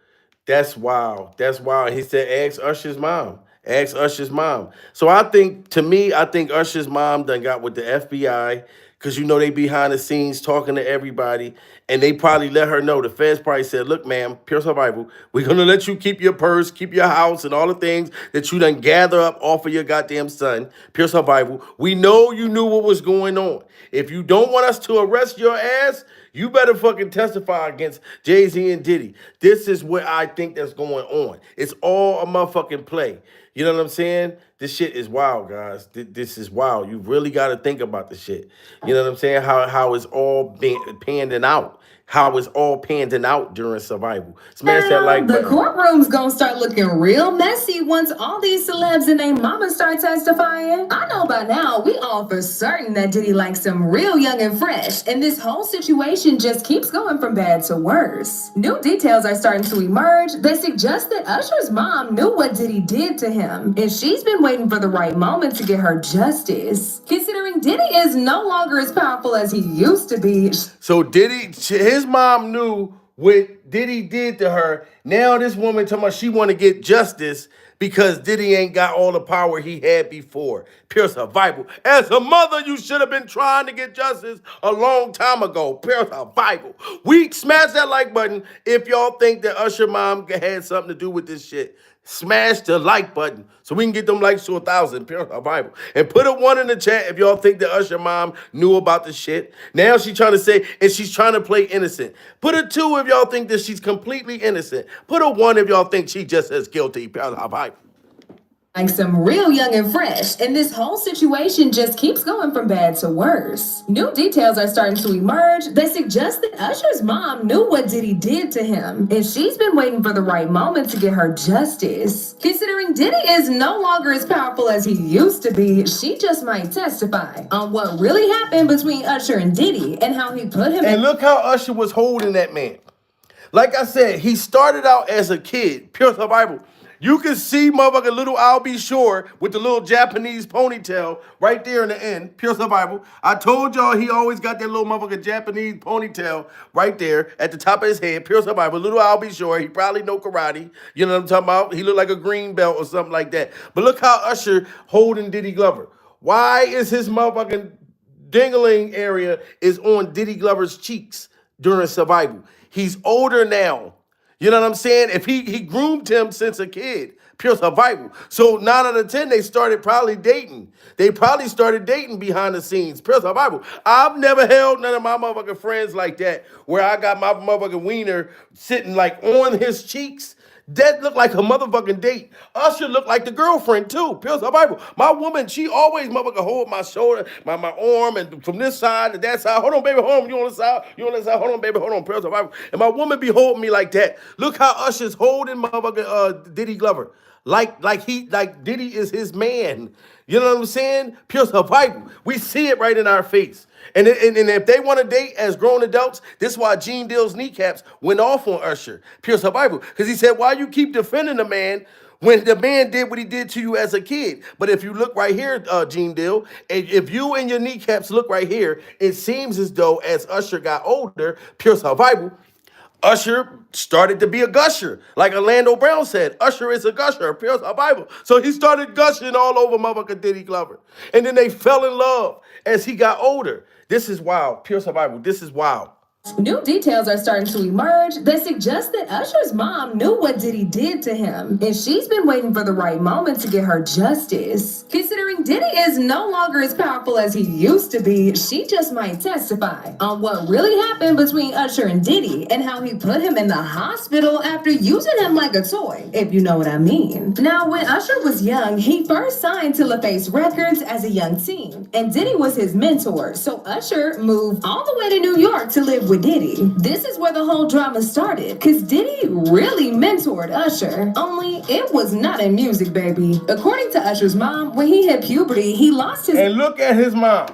That's wild. That's wild. He said ask Usher's mom. Ask Usher's mom. So I think Usher's mom done got with the FBI, because you know they behind the scenes talking to everybody, and they probably let her know. The feds probably said, look, ma'am, pure survival, we're going to let you keep your purse, keep your house, and all the things that you done gather up off of your goddamn son. Pure survival. We know you knew what was going on. If you don't want us to arrest your ass, you better fucking testify against Jay-Z and Diddy. This is what I think that's going on. It's all a motherfucking play. You know what I'm saying? This shit is wild, guys. This is wild. You really got to think about this shit. You know what I'm saying? How it's all panning out. How it's all panning out during survival. Smash that like The button. courtroom's gonna start looking real messy once all these celebs and their mamas start testifying. I know by now we all for certain that Diddy likes some real young and fresh, and this whole situation just keeps going from bad to worse. New details are starting to emerge that suggest that Usher's mom knew what Diddy did to him, and she's been waiting for the right moment to get her justice. Considering Diddy is no longer as powerful as he used to be. So Diddy, his mom knew what Diddy did to her. Now this woman talking about she want to get justice because Diddy ain't got all the power he had before. Pure survival. As a mother, you should have been trying to get justice a long time ago. Pure survival. We smash that like button if y'all think that Usher mom had something to do with this shit. Smash the like button so we can get them likes to 1,000. Pure survival. And put a 1 in the chat if y'all think that Usher mom knew about the shit. Now she's trying to say, and she's trying to play innocent. Put a 2 if y'all think that she's completely innocent. Put a 1 if y'all think she just as guilty. Pure survival. Like some real young and fresh, and this whole situation just keeps going from bad to worse. New details are starting to emerge that suggest that Usher's mom knew what Diddy did to him, and she's been waiting for the right moment to get her justice. Considering Diddy is no longer as powerful as he used to be, she just might testify on what really happened between Usher and Diddy and how he put him And look how Usher was holding that man. Like I said, he started out as a kid. Pure survival. You can see motherfucking little I'll Be Sure with the little Japanese ponytail right there in the end. Pure survival. I told y'all he always got that little motherfucking Japanese ponytail right there at the top of his head. Pure survival. Little I'll Be Sure. He probably know karate. You know what I'm talking about? He looked like a green belt or something like that. But look how Usher holding Diddy Glover. Why is his motherfucking dingling area is on Diddy Glover's cheeks during survival? He's older now. You know what I'm saying? If he groomed him since a kid, pure survival. So 9 out of 10, they started probably dating. They probably started dating behind the scenes. Pure survival. I've never held none of my motherfucking friends like that, where I got my motherfucking wiener sitting like on his cheeks. That looked like a motherfucking date. Usher looked like the girlfriend too. Pure survival. My woman, she always motherfucking hold my shoulder, my arm, and from this side to that side. Hold on, baby, hold on. You on this side? You on this side? Hold on, baby, hold on. Pure survival. And my woman be holding me like that. Look how Usher's holding motherfucking Diddy Glover. Like Diddy is his man. You know what I'm saying? Pure survival. We see it right in our face. And if they want to date as grown adults, this is why Gene Dill's kneecaps went off on Usher. Pure survival. Because he said, why you keep defending the man when the man did what he did to you as a kid? But if you look right here, Gene Dill, if you and your kneecaps look right here, it seems as though as Usher got older, pure survival, Usher started to be a gusher. Like Orlando Brown said, Usher is a gusher, pure survival. So he started gushing all over motherfucking Diddy Glover. And then they fell in love as he got older. This is wild, pure survival. This is wild. New details are starting to emerge that suggest that Usher's mom knew what Diddy did to him, and she's been waiting for the right moment to get her justice. Considering Diddy is no longer as powerful as he used to be, she just might testify on what really happened between Usher and Diddy and how he put him in the hospital after using him like a toy, if you know what I mean. Now, when Usher was young, he first signed to LaFace Records as a young teen, and Diddy was his mentor, so Usher moved all the way to New York to live with Diddy. This is where the whole drama started, cause Diddy really mentored Usher, only it was not in music, baby. According to Usher's mom, when he hit puberty, he lost his— And look at his mom,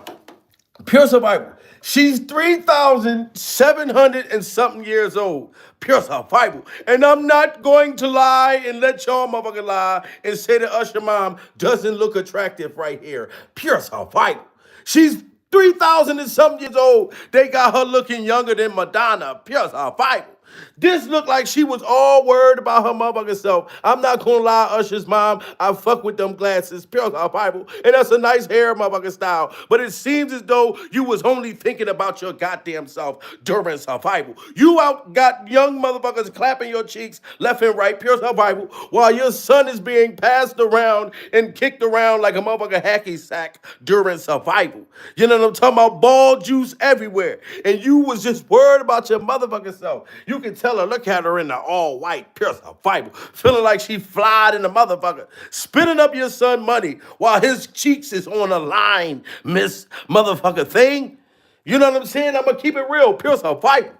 pure survival. She's 3,700 and something years old. Pure survival. And I'm not going to lie and let y'all motherfucker lie and say that Usher mom doesn't look attractive right here. Pure survival. She's 3,000 and something years old. They got her looking younger than Madonna. Pure survival. This looked like she was all worried about her motherfucking self. I'm not gonna lie, Usher's mom, I fuck with them glasses, pure Bible, and that's a nice hair motherfucking style. But it seems as though you was only thinking about your goddamn self during survival. You out got young motherfuckers clapping your cheeks left and right, pure survival, while your son is being passed around and kicked around like a motherfucking hacky sack during survival. You know what I'm talking about? Ball juice everywhere. And you was just worried about your motherfucking self. You can tell her, look at her in the all white, pure survival, feeling like she flied in the motherfucker, spitting up your son money while his cheeks is on a line, miss motherfucker thing. You know what I'm saying? I'm gonna keep it real, pure survival.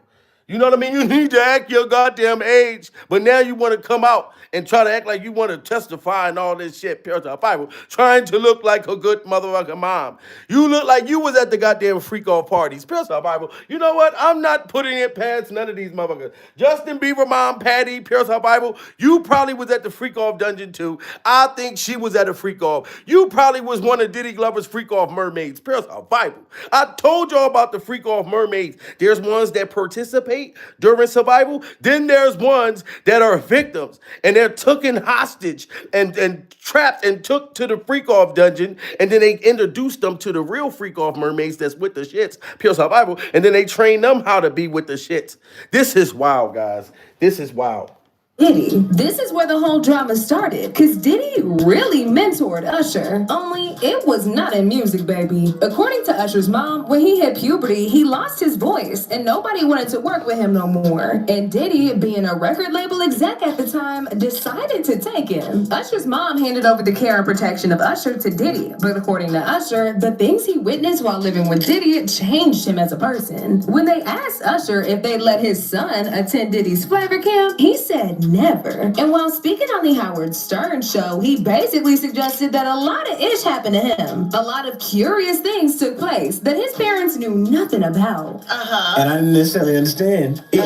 You know what I mean? You need to act your goddamn age, but now you want to come out and try to act like you want to testify and all this shit, pure survival, trying to look like a good motherfucking mom. You look like you was at the goddamn freak off parties, pure survival. You know what? I'm not putting it past none of these motherfuckers. Justin Bieber mom, Patty, pure survival, you probably was at the freak off dungeon too. I think she was at a freak off. You probably was one of Diddy Glover's freak off mermaids, pure survival. I told y'all about the freak off mermaids. There's ones that participate during survival. Then there's ones that are victims and they're taken hostage and trapped and took to the freak off dungeon, and then they introduced them to the real freak off mermaids that's with the shits, pure survival, and then they train them how to be with the shits. This is wild, guys. This is wild. Diddy. This is where the whole drama started, cause Diddy really mentored Usher, only it was not in music, baby. According to Usher's mom, when he hit puberty, he lost his voice and nobody wanted to work with him no more. And Diddy, being a record label exec at the time, decided to take him. Usher's mom handed over the care and protection of Usher to Diddy, but according to Usher, the things he witnessed while living with Diddy changed him as a person. When they asked Usher if they'd let his son attend Diddy's flavor camp, he said never. And while speaking on the Howard Stern show, he basically suggested that a lot of ish happened to him. A lot of curious things took place that his parents knew nothing about. And I didn't necessarily understand it.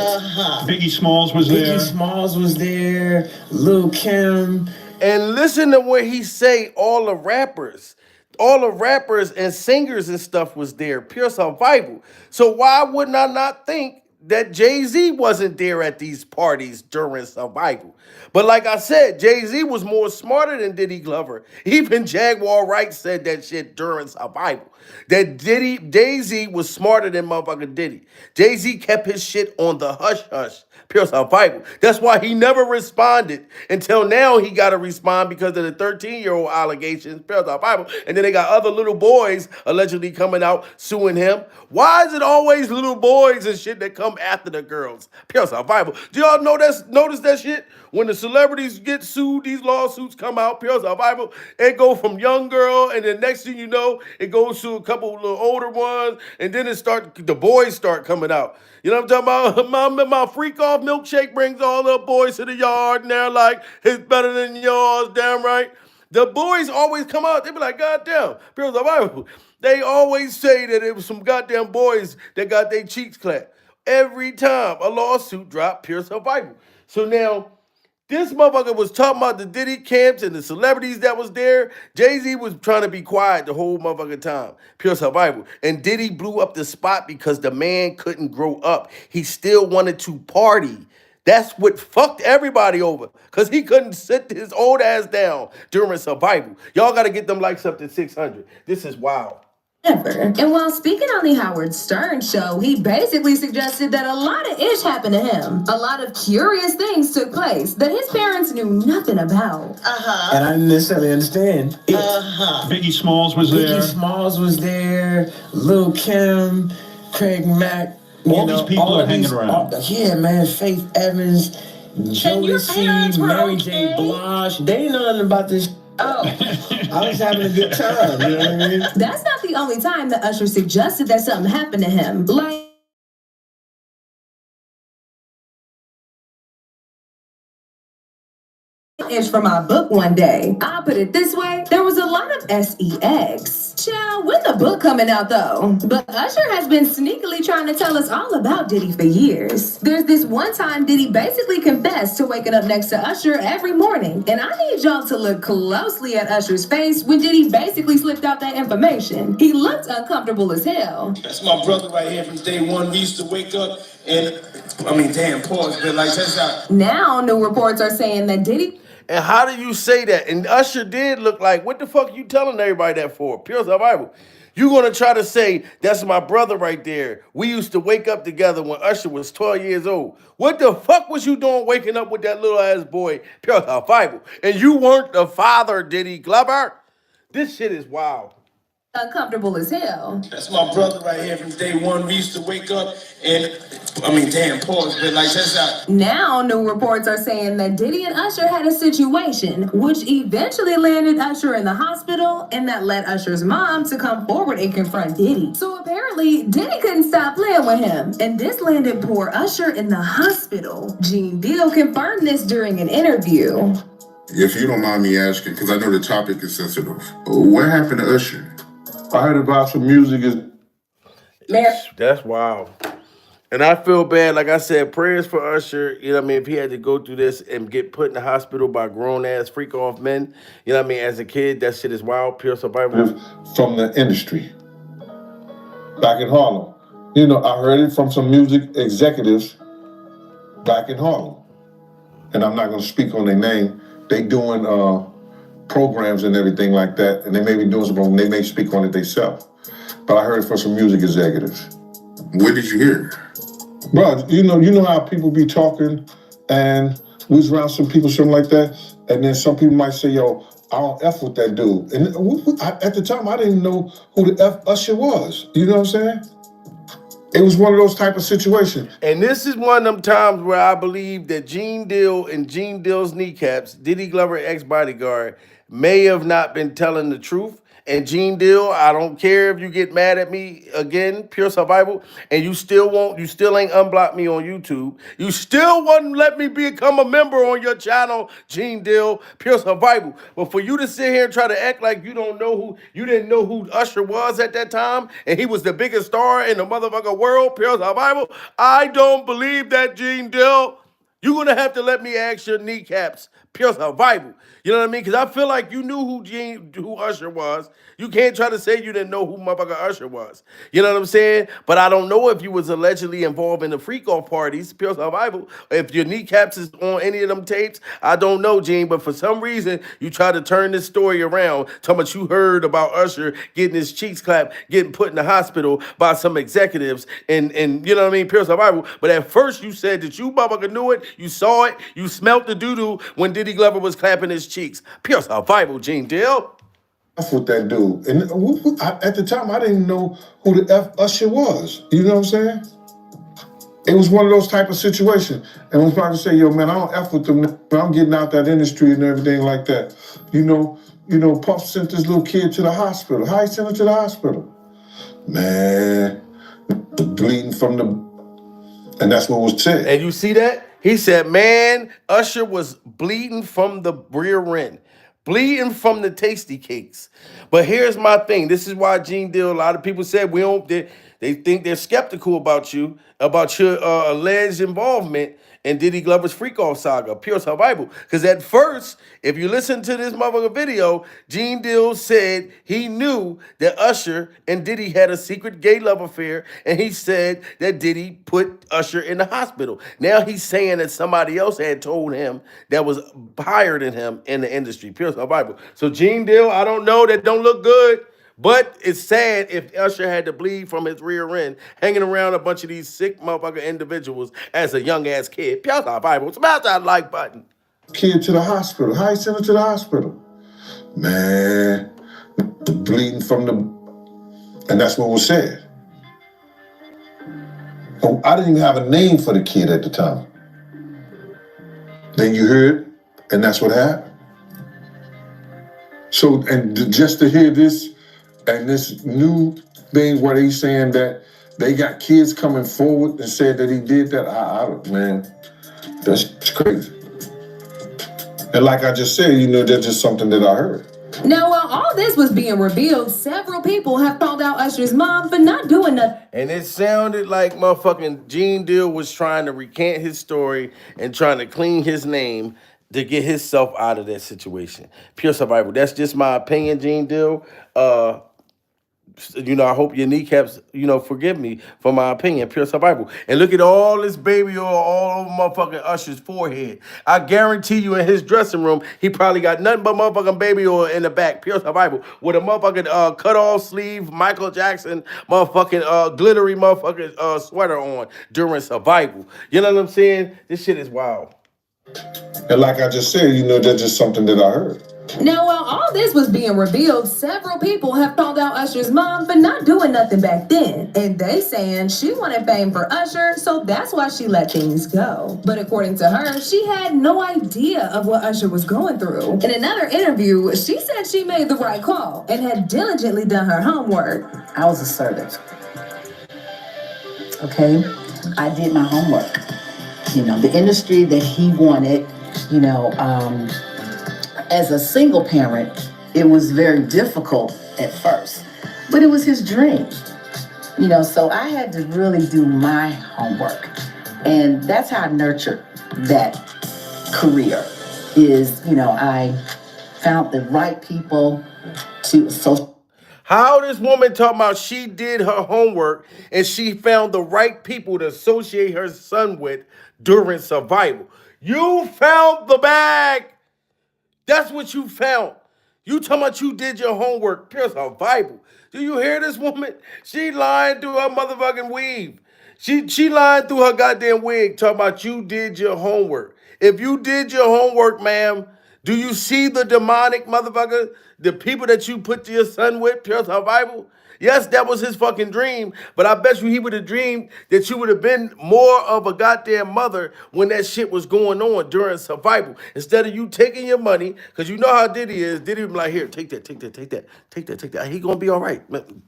Biggie Smalls was there. Biggie Smalls was there. Lil' Kim. And listen to what he say, all the rappers and singers and stuff was there, pure survival. So why wouldn't I not think that Jay-Z wasn't there at these parties during survival? But like I said, Jay-Z was more smarter than Diddy Glover. Even Jaguar Wright said that shit during survival. That Jay-Z was smarter than motherfucking Diddy. Jay-Z kept his shit on the hush-hush, pure survival. That's why he never responded until now. He got to respond because of the 13-year-old allegations, pure survival. And then they got other little boys allegedly coming out suing him. Why is it always little boys and shit that come after the girls? Pure survival. Do y'all notice that shit? When the celebrities get sued, these lawsuits come out, pure survival. It go from young girl, and then next thing you know, it goes to a couple of little older ones, and then the boys start coming out. You know what I'm talking about? My freak off milkshake brings all the boys to the yard, and they're like, it's better than yours, damn right. The boys always come out, they be like, goddamn, pure survival. They always say that it was some goddamn boys that got their cheeks clapped. Every time a lawsuit dropped, pure survival. So now, this motherfucker was talking about the Diddy camps and the celebrities that was there. Jay-Z was trying to be quiet the whole motherfucking time. Pure survival. And Diddy blew up the spot because the man couldn't grow up. He still wanted to party. That's what fucked everybody over. Because he couldn't sit his old ass down during survival. Y'all got to get them likes up to 600. This is wild. ever. And while speaking on the Howard Stern show, he basically suggested that a lot of ish happened to him. A lot of curious things took place that his parents knew nothing about. And I didn't necessarily understand it. Biggie Smalls was there. Biggie Smalls was there, Lil Kim, Craig Mack. All these people are hanging around. Yeah, man, Faith Evans, Jodeci, Mary J. Blige. They didn't know nothing about this. Oh. I was having a good time, you know what I mean? That's not the only time that Usher suggested that something happened to him. Like, ish for my book one day. I'll put it this way, there was a lot of sex. Child, when the book coming out though? But Usher has been sneakily trying to tell us all about Diddy for years. There's this one time Diddy basically confessed to waking up next to Usher every morning. And I need y'all to look closely at Usher's face when Diddy basically slipped out that information. He looked uncomfortable as hell. That's my brother right here from day one. We used to wake up and, pause, but like, that's out. Now, new reports are saying that Diddy... And how do you say that? And Usher did look like, what the fuck you telling everybody that for? Pure survival. You gonna try to say, that's my brother right there. We used to wake up together when Usher was 12 years old. What the fuck was you doing waking up with that little ass boy? Pure survival. And you weren't the father, Diddy Glover. This shit is wild. Uncomfortable as hell. That's my brother right here from day one. We used to wake up and, pause, but like, that's out. Now, new reports are saying that Diddy and Usher had a situation, which eventually landed Usher in the hospital, and that led Usher's mom to come forward and confront Diddy. So apparently, Diddy couldn't stop playing with him, and this landed poor Usher in the hospital. Gene Deal confirmed this during an interview. If you don't mind me asking, because I know the topic is sensitive, what happened to Usher? I heard about some music is. That's wild. And I feel bad. Like I said, prayers for Usher. You know what I mean? If he had to go through this and get put in the hospital by grown-ass freak-off men, you know what I mean? As a kid, that shit is wild. Pure survival. From the industry. Back in Harlem. You know, I heard it from some music executives back in Harlem. And I'm not going to speak on their name. They doing programs and everything like that. And they may be doing something. They may speak on it themselves. But I heard it from some music executives. Where did you hear it? Bro, you know how people be talking and we was around some people, something like that. And then some people might say, yo, I don't F with that dude. And at the time, I didn't know who the F Usher was. You know what I'm saying? It was one of those type of situations. And this is one of them times where I believe that Gene Deal and Gene Deal's kneecaps, Diddy Glover ex-Bodyguard, may have not been telling the truth. And Gene Deal, I don't care if you get mad at me again, pure survival, and you still ain't unblocked me on YouTube. You still wouldn't let me become a member on your channel, Gene Deal, pure survival. But for you to sit here and try to act like you didn't know who Usher was at that time, and he was the biggest star in the motherfucking world, pure survival, I don't believe that, Gene Deal. You're going to have to let me ask your kneecaps, pure survival. You know what I mean? Because I feel like you knew who Usher was. You can't try to say you didn't know who motherfucker Usher was. You know what I'm saying? But I don't know if you was allegedly involved in the freak-off parties, pure survival. If your kneecaps is on any of them tapes, I don't know, Gene. But for some reason, you try to turn this story around, talking about you heard about Usher getting his cheeks clapped, getting put in the hospital by some executives, and you know what I mean, pure survival. But at first, you said that you motherfucker knew it, you saw it, you smelt the doo-doo when Diddy Glover was clapping his cheeks. Pure survival, Gene Deal. F with that dude. And at the time, I didn't know who the F Usher was. You know what I'm saying? It was one of those type of situations. And when people say, yo, man, I don't F with them. I'm getting out that industry and everything like that. You know, Puff sent this little kid to the hospital. How he sent him to the hospital? Man, bleeding from the... And that's what was said. And you see that? He said, man, Usher was bleeding from the rear end. Bleeding from the tasty cakes. But here's my thing. This is why Gene Deal, a lot of people said they think they're skeptical about your alleged involvement in Diddy Glover's freak-off saga, pure survival. Because at first, if you listen to this motherfucker video, Gene Deal said he knew that Usher and Diddy had a secret gay love affair, and he said that Diddy put Usher in the hospital. Now he's saying that somebody else had told him that was higher than him in the industry, pure survival. So Gene Deal, I don't know, that don't look good. But it's sad if Usher had to bleed from his rear end, hanging around a bunch of these sick motherfucking individuals as a young ass kid. Piazza our Bible, smash that like button. Kid to the hospital. How you send her to the hospital? Man, the bleeding from the, and that's what was said. Oh, I didn't even have a name for the kid at the time. Then you heard, and that's what happened. So, and just to hear this, and this new thing where they saying that they got kids coming forward and said that he did that, man, that's crazy. And like I just said, that's just something that I heard. Now, while all this was being revealed, several people have called out Usher's mom for not doing nothing. And it sounded like motherfucking Gene Deal was trying to recant his story and trying to clean his name to get himself out of that situation. Pure survival. That's just my opinion, Gene Deal. I hope your kneecaps, forgive me for my opinion, pure survival. And look at all this baby oil all over motherfucking Usher's forehead. I guarantee you in his dressing room, he probably got nothing but motherfucking baby oil in the back, pure survival, with a motherfucking cut-off sleeve, Michael Jackson motherfucking glittery motherfucking sweater on during survival. You know what I'm saying? This shit is wild. And like I just said, that's just something that I heard. Now, while all this was being revealed, several people have called out Usher's mom for not doing nothing back then. And they saying she wanted fame for Usher, so that's why she let things go. But according to her, she had no idea of what Usher was going through. In another interview, she said she made the right call and had diligently done her homework. I was assertive. Okay? I did my homework. The industry that he wanted, as a single parent, it was very difficult at first, but it was his dream. So I had to really do my homework. And that's how I nurtured that career is, I found the right people to associate. How this woman talking about she did her homework and she found the right people to associate her son with during survival. You found the bag. That's what you found. You talking about you did your homework. Pure survival. Do you hear this woman? She lying through her motherfucking weave. She lying through her goddamn wig talking about you did your homework. If you did your homework, ma'am, do you see the demonic motherfucker? The people that you put your son with, pure survival? Yes, that was his fucking dream, but I bet you he would have dreamed that you would have been more of a goddamn mother when that shit was going on during survival. Instead of you taking your money, because you know how Diddy is. Diddy would be like, here, take that, take that, take that, take that, take that. He gonna be all right.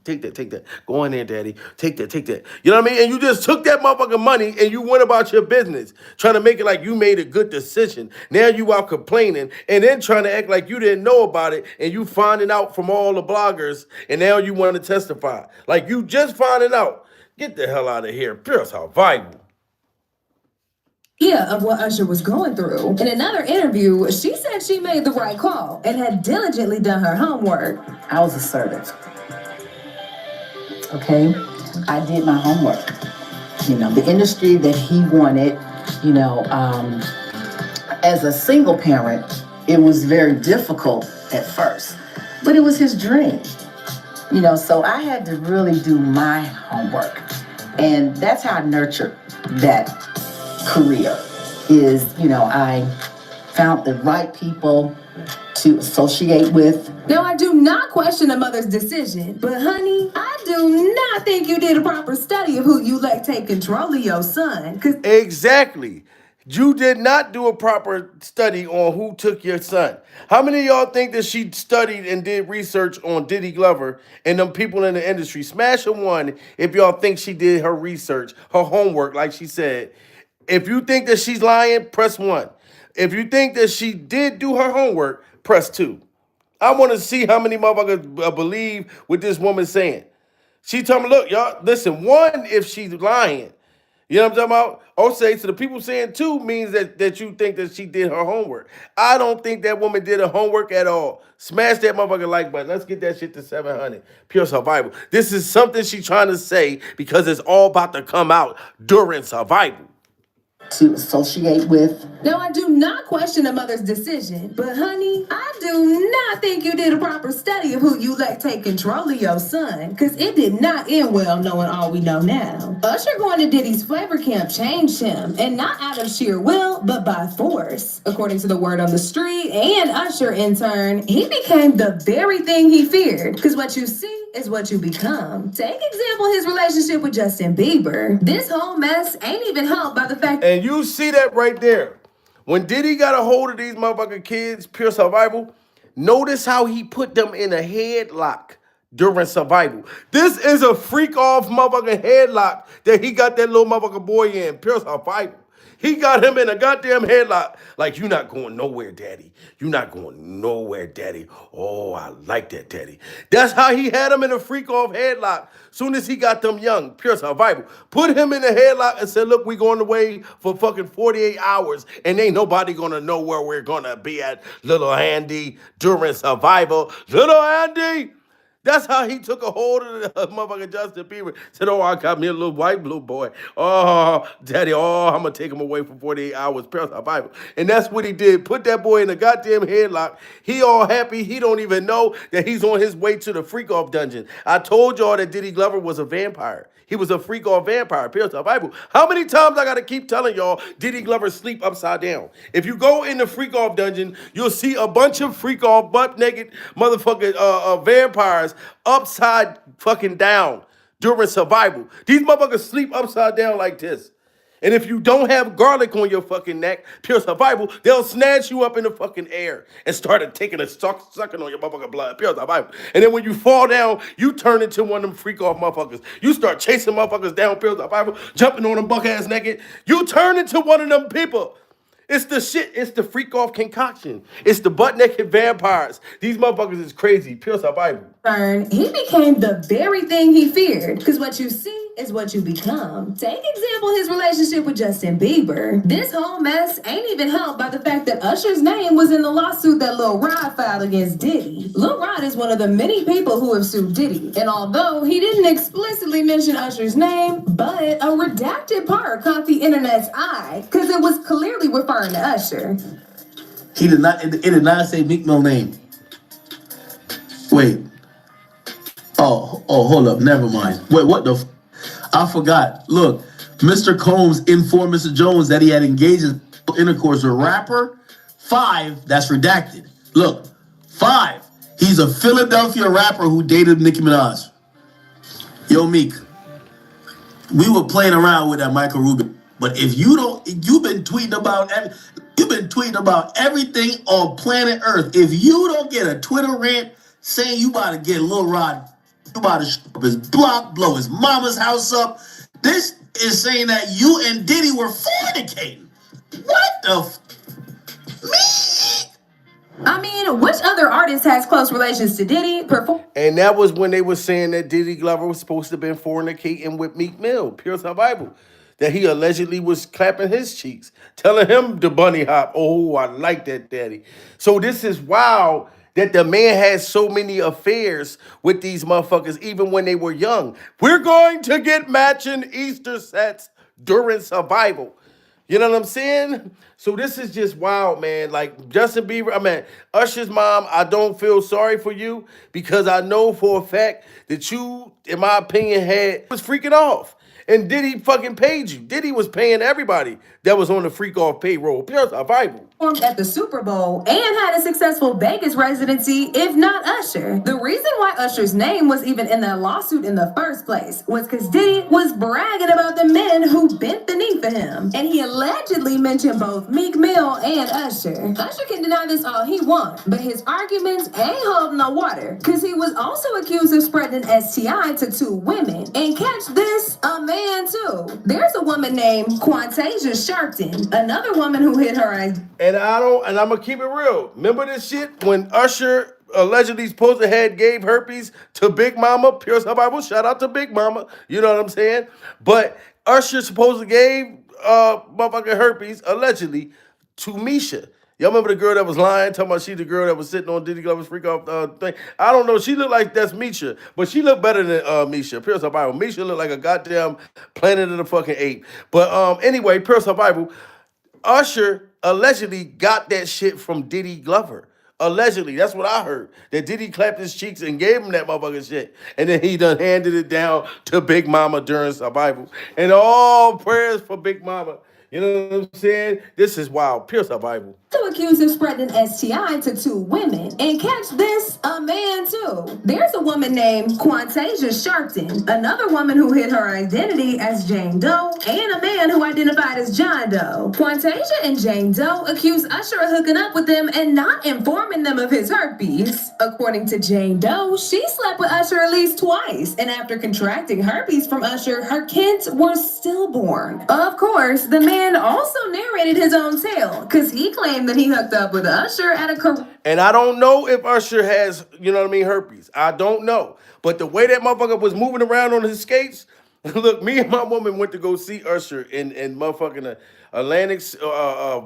Take that, take that. Go in there, daddy. Take that, take that. You know what I mean? And you just took that motherfucking money and you went about your business, trying to make it like you made a good decision. Now you out complaining and then trying to act like you didn't know about it and you finding out from all the bloggers and now you want to testify. Like you just finding out. Get the hell out of here. Pure survival. Of what Usher was going through. In another interview, she said she made the right call and had diligently done her homework. I was assertive. Okay? I did my homework. The industry that he wanted, as a single parent, it was very difficult at first, but it was his dream. So I had to really do my homework. And that's how I nurtured that career is, I found the right people to associate with. Now, I do not question a mother's decision, but honey, I do not think you did a proper study of who you let take control of your son. Exactly. You did not do a proper study on who took your son. How many of y'all think that she studied and did research on Diddy Glover and them people in the industry? Smash a one if y'all think she did her research, her homework, like she said. If you think that she's lying, press 1. If you think that she did do her homework, press 2. I want to see how many motherfuckers believe what this woman's saying. She told me, look, y'all, listen, 1, if she's lying. You know what I'm talking about? Also, so the people saying 2 means that you think that she did her homework. I don't think that woman did her homework at all. Smash that motherfucking like button. Let's get that shit to 700. Pure survival. This is something she's trying to say because it's all about to come out during survival. to associate with. Now, I do not question a mother's decision, but honey, I do not think you did a proper study of who you let take control of your son, because it did not end well knowing all we know now. Usher going to Diddy's flavor camp changed him, and not out of sheer will, but by force. According to the word on the street and Usher in turn, he became the very thing he feared, because what you see is what you become. Take example his relationship with Justin Bieber. This whole mess ain't even helped by the fact. And you see that right there. When Diddy got a hold of these motherfucking kids, pure survival, notice how he put them in a headlock during survival. This is a freak off motherfucking headlock that he got that little motherfucking boy in, pure survival. He got him in a goddamn headlock. Like, you not going nowhere, daddy. You not going nowhere, daddy. Oh, I like that, daddy. That's how he had him in a freak-off headlock. Soon as he got them young, pure survival. Put him in a headlock and said, look, we going away for fucking 48 hours. And ain't nobody going to know where we're going to be at, little Andy, during survival. Little Andy! That's how he took a hold of the motherfucking Justin Bieber. Said, oh, I got me a little white blue boy. Oh, daddy, I'm going to take him away for 48 hours. Pure survival. And that's what he did. Put that boy in a goddamn headlock. He all happy. He don't even know that he's on his way to the freak-off dungeon. I told y'all that Diddy Glover was a vampire. He was a freak-off vampire, pure survival. How many times I got to keep telling y'all Diddy Glover sleep upside down? If you go in the freak-off dungeon, you'll see a bunch of freak-off, butt-naked motherfucking vampires upside fucking down during survival. These motherfuckers sleep upside down like this. And if you don't have garlic on your fucking neck, pure survival, they'll snatch you up in the fucking air and start taking sucking on your motherfucking blood, pure survival. And then when you fall down, you turn into one of them freak-off motherfuckers. You start chasing motherfuckers down, pure survival, jumping on them buck-ass naked. You turn into one of them people. It's the shit. It's the freak-off concoction. It's the butt-naked vampires. These motherfuckers is crazy, pure survival. He became the very thing he feared, because what you see is what you become. Take example his relationship with Justin Bieber. This whole mess ain't even helped by the fact that Usher's name was in the lawsuit that Lil Rod filed against Diddy. Lil Rod is one of the many people who have sued Diddy, and although he didn't explicitly mention Usher's name, but a redacted part caught the internet's eye, because it was clearly referring to Usher. He did not. It did not say Meek Mill's name. Wait. Oh, hold up. Never mind. Wait, what the? I forgot. Look, Mr. Combs informed Mr. Jones that he had engaged in intercourse with rapper 5. That's redacted. Look, 5. He's a Philadelphia rapper who dated Nicki Minaj. Yo, Meek. We were playing around with that Michael Rubin, but if you don't, you've been tweeting about everything on planet Earth. If you don't get a Twitter rant saying you about to get Lil Rod, you about to shoot up his block, blow his mama's house up. This is saying that you and Diddy were fornicating. What the Me? I mean, which other artist has close relations to Diddy? And that was when they were saying that Diddy Glover was supposed to have been fornicating with Meek Mill, pure survival. That he allegedly was clapping his cheeks, telling him to bunny hop. Oh, I like that, daddy. So this is wild that the man has so many affairs with these motherfuckers, even when they were young. We're going to get matching Easter sets during survival. You know what I'm saying? So this is just wild, man. Like Justin Bieber, Usher's mom, I don't feel sorry for you because I know for a fact that you, in my opinion, was freaking off. And Diddy fucking paid you. Diddy was paying everybody that was on the freak off payroll. Pure survival. At the Super Bowl and had a successful Vegas residency, if not Usher. The reason why Usher's name was even in that lawsuit in the first place was because Diddy was bragging about the men who bent the knee for him. And he allegedly mentioned both Meek Mill and Usher. Usher can deny this all he wants, but his arguments ain't holding no water, because he was also accused of spreading an STI to 2 women. And catch this, a man too. There's a woman named Quantasia Sharpton, another woman who hit her And I'm gonna keep it real. Remember this shit when Usher allegedly supposed to have gave herpes to Big Mama, pure survival. Shout out to Big Mama. You know what I'm saying? But Usher supposed to gave motherfucking herpes allegedly to Misha. Y'all remember the girl that was lying, talking about she the girl that was sitting on Diddy Glover's freak off thing? I don't know. She looked like that's Misha, but she looked better than Misha. Pure Survival. Misha looked like a goddamn Planet of the fucking Ape. But anyway, Pure Survival. Usher allegedly got that shit from Diddy Glover. Allegedly, that's what I heard. That Diddy clapped his cheeks and gave him that motherfucking shit. And then he done handed it down to Big Mama during Survival. And all prayers for Big Mama. You know what I'm saying? This is wild. Pure Survival. Two accused of spreading an STI to two women. And catch this, a man too. There's a woman named Quantasia Sharpton, another woman who hid her identity as Jane Doe, and a man who identified as John Doe. Quantasia and Jane Doe accused Usher of hooking up with them and not informing them of his herpes. According to Jane Doe, she slept with Usher at least twice, and after contracting herpes from Usher, her kids were stillborn. Of course, the man also narrated his own tale, because he claimed that he hooked up with Usher at a And I don't know if Usher has, you know what I mean, herpes. I don't know. But the way that motherfucker was moving around on his skates, look, me and my woman went to go see Usher in motherfucking Atlantic,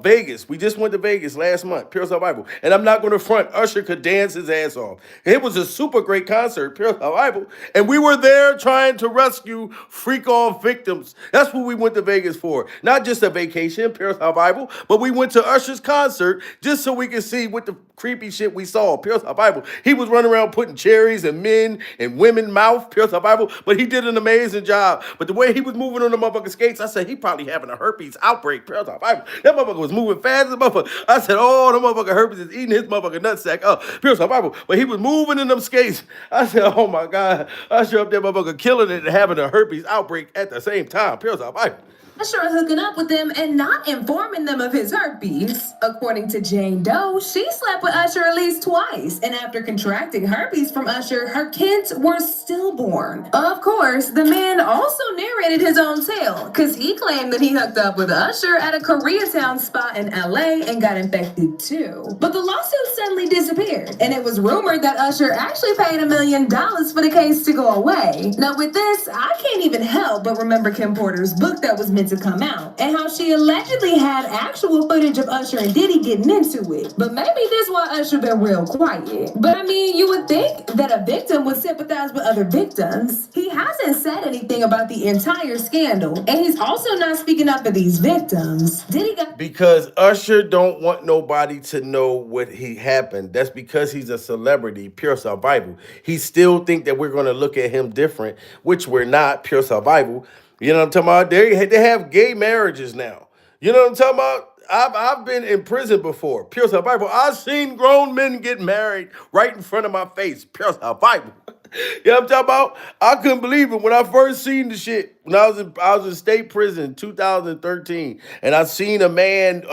Vegas. We just went to Vegas last month, Pure Survival. And I'm not going to front, Usher could dance his ass off. It was a super great concert, Pure Survival. And we were there trying to rescue freak-off victims. That's what we went to Vegas for. Not just a vacation, Pure Survival, but we went to Usher's concert just so we could see what the creepy shit we saw, Pure Survival. He was running around putting cherries in men and women's mouth, Pure Survival, but he did an amazing job. But the way he was moving on the motherfucking skates, I said, he probably having a herpes outbreak, Pure Survival. That motherfucker was moving fast as a motherfucker. I said, oh, the motherfucker herpes is eating his motherfucking nutsack up, Pure Survival. But he was moving in them skates. I said, oh my God, Usher up there motherfucker killing it and having a herpes outbreak at the same time, Pure Survival. Usher hooking up with them and not informing them of his herpes. According to Jane Doe, she slept with Usher at least twice, and after contracting herpes from Usher, her kids were stillborn. Of course, the man also narrated his own tale, because he claimed that he hooked up with Usher at a Koreatown spa in LA and got infected too. But the lawsuit suddenly disappeared, and it was rumored that Usher actually paid $1 million for the case to go away. Now with this, I can't even help but remember Kim Porter's book that was meant to come out, and how she allegedly had actual footage of Usher and Diddy getting into it. But maybe that's why Usher been real quiet. But I mean, you would think that a victim would sympathize with other victims. He hasn't said anything about the entire scandal, and he's also not speaking up for these victims. Diddy got because Usher don't want nobody to know what he happened. That's because he's a celebrity, Pure Survival. He still think that we're going to look at him different, which we're not, Pure Survival. You know what I'm talking about? They have gay marriages now. You know what I'm talking about? I've been in prison before. Pure Survival. I've seen grown men get married right in front of my face. Pure Survival. You know what I'm talking about? I couldn't believe it when I first seen the shit. When I was in state prison in 2013, and I seen a man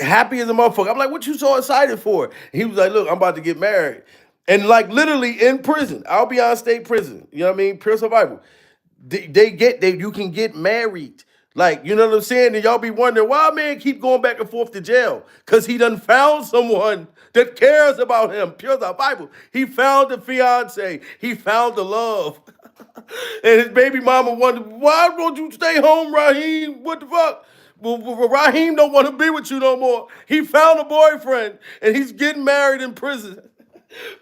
happy as a motherfucker. I'm like, what you so excited for? He was like, look, I'm about to get married. And like literally in prison. I'll be on state prison. You know what I mean? Pure Survival. You can get married. Like, you know what I'm saying? And y'all be wondering why a man keep going back and forth to jail. Because he done found someone that cares about him. Pure Survival. He found the fiance. He found the love. And his baby mama wondered, why don't you stay home, Raheem? What the fuck? Well, Raheem don't want to be with you no more. He found a boyfriend, and he's getting married in prison.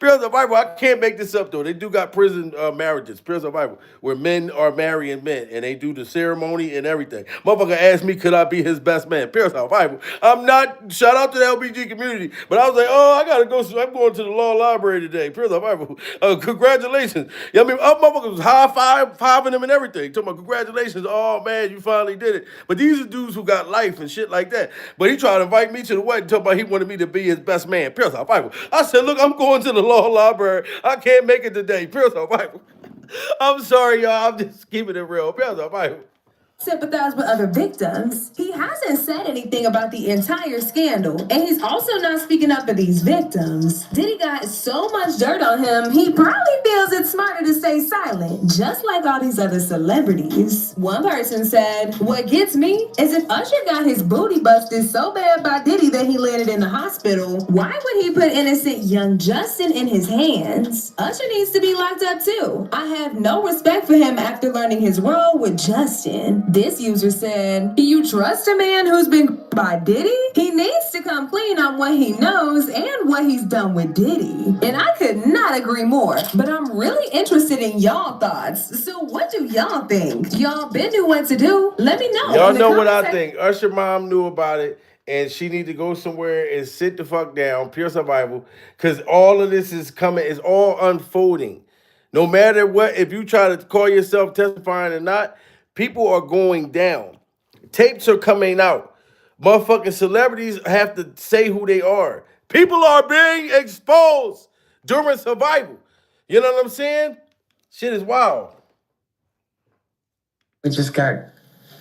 Pure Survival, I can't make this up though. They do got prison marriages, Pure Survival, where men are marrying men and they do the ceremony and everything. Motherfucker asked me, could I be his best man? Pure Survival. I'm not, shout out to the LBG community, but I was like, oh, I gotta go, I'm going to the law library today. Pure Survival. Congratulations. You know what I mean? Motherfuckers was high-fiving them and everything. Talking about congratulations, oh man, you finally did it. But these are dudes who got life and shit like that. But he tried to invite me to the wedding, talking about he wanted me to be his best man. Pure Survival. I said, look, I'm going to the law library. I can't make it today. Pure Survival. I'm sorry, y'all. I'm just keeping it real. Pure Survival. Sympathize with other victims. He hasn't said anything about the entire scandal, and he's also not speaking up for these victims. Diddy got so much dirt on him, he probably feels it's smarter to stay silent, just like all these other celebrities. One person said, what gets me is if Usher got his booty busted so bad by Diddy that he landed in the hospital, why would he put innocent young Justin in his hands? Usher needs to be locked up too. I have no respect for him after learning his role with Justin. This user said, "You trust a man who's been by Diddy? He needs to come clean on what he knows and what he's done with Diddy." And I could not agree more, but I'm really interested in y'all thoughts. So what do y'all think? Y'all been knew what to do? Let me know. Y'all in the know what comment I think. Usher mom knew about it, and she need to go somewhere and sit the fuck down, pure survival, because all of this is coming, it's all unfolding. No matter what, if you try to call yourself testifying or not, people are going down. Tapes are coming out. Motherfucking celebrities have to say who they are. People are being exposed during survival. You know what I'm saying? Shit is wild. We just got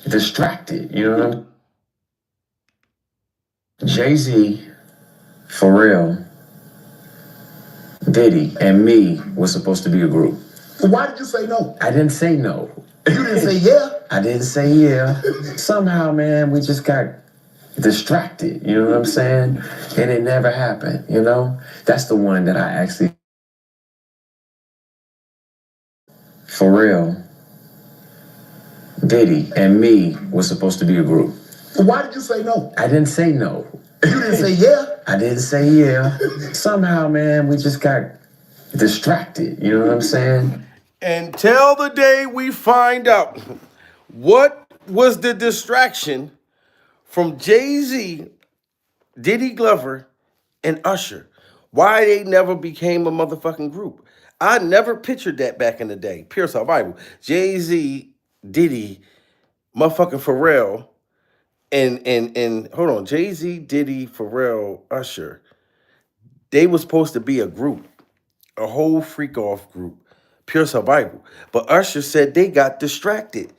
distracted, you know what I'm Jay-Z, Pharrell, Diddy, and me was supposed to be a group. Why did you say no? I didn't say no. You didn't say yeah? I didn't say yeah. Somehow, man, we just got distracted, you know what I'm saying? And it never happened, you know? That's the one that I actually... Pharrell, Diddy, and me was supposed to be a group. Why did you say no? I didn't say no. You didn't say yeah? I didn't say yeah. Somehow, man, we just got distracted, you know what I'm saying? Until the day we find out what was the distraction from Jay-Z, Diddy Glover, and Usher. Why they never became a motherfucking group. I never pictured that back in the day. Pure survival. Jay-Z, Diddy, motherfucking Pharrell, and hold on, Jay-Z, Diddy, Pharrell, Usher. They were supposed to be a group, a whole freak off group, pure survival. But Usher said they got distracted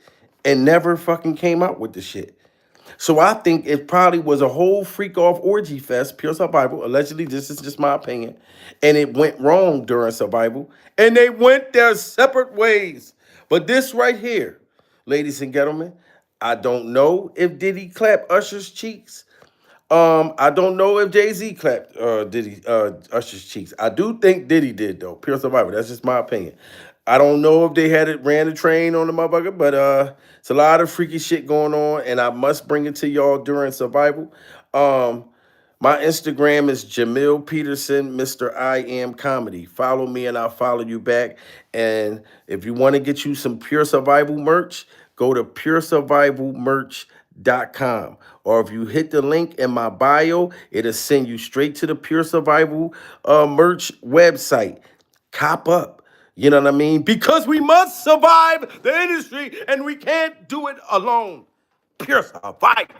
and never fucking came out with the shit. So I think it probably was a whole freak off orgy fest, pure survival. Allegedly, this is just my opinion. And it went wrong during survival. And they went their separate ways. But this right here, ladies and gentlemen, I don't know if Diddy clapped Usher's cheeks. I don't know if Jay-Z clapped Usher's cheeks. I do think Diddy did, though. Pure survival. That's just my opinion. I don't know if they ran the train on the motherfucker, but it's a lot of freaky shit going on, and I must bring it to y'all during survival. My Instagram is Jamil Peterson, Mr. I Am Comedy. Follow me and I'll follow you back. And if you want to get you some Pure Survival merch, go to puresurvivalmerch.com. Or if you hit the link in my bio, it'll send you straight to the Pure Survival merch website. Cop up. You know what I mean? Because we must survive the industry and we can't do it alone. Pure survival.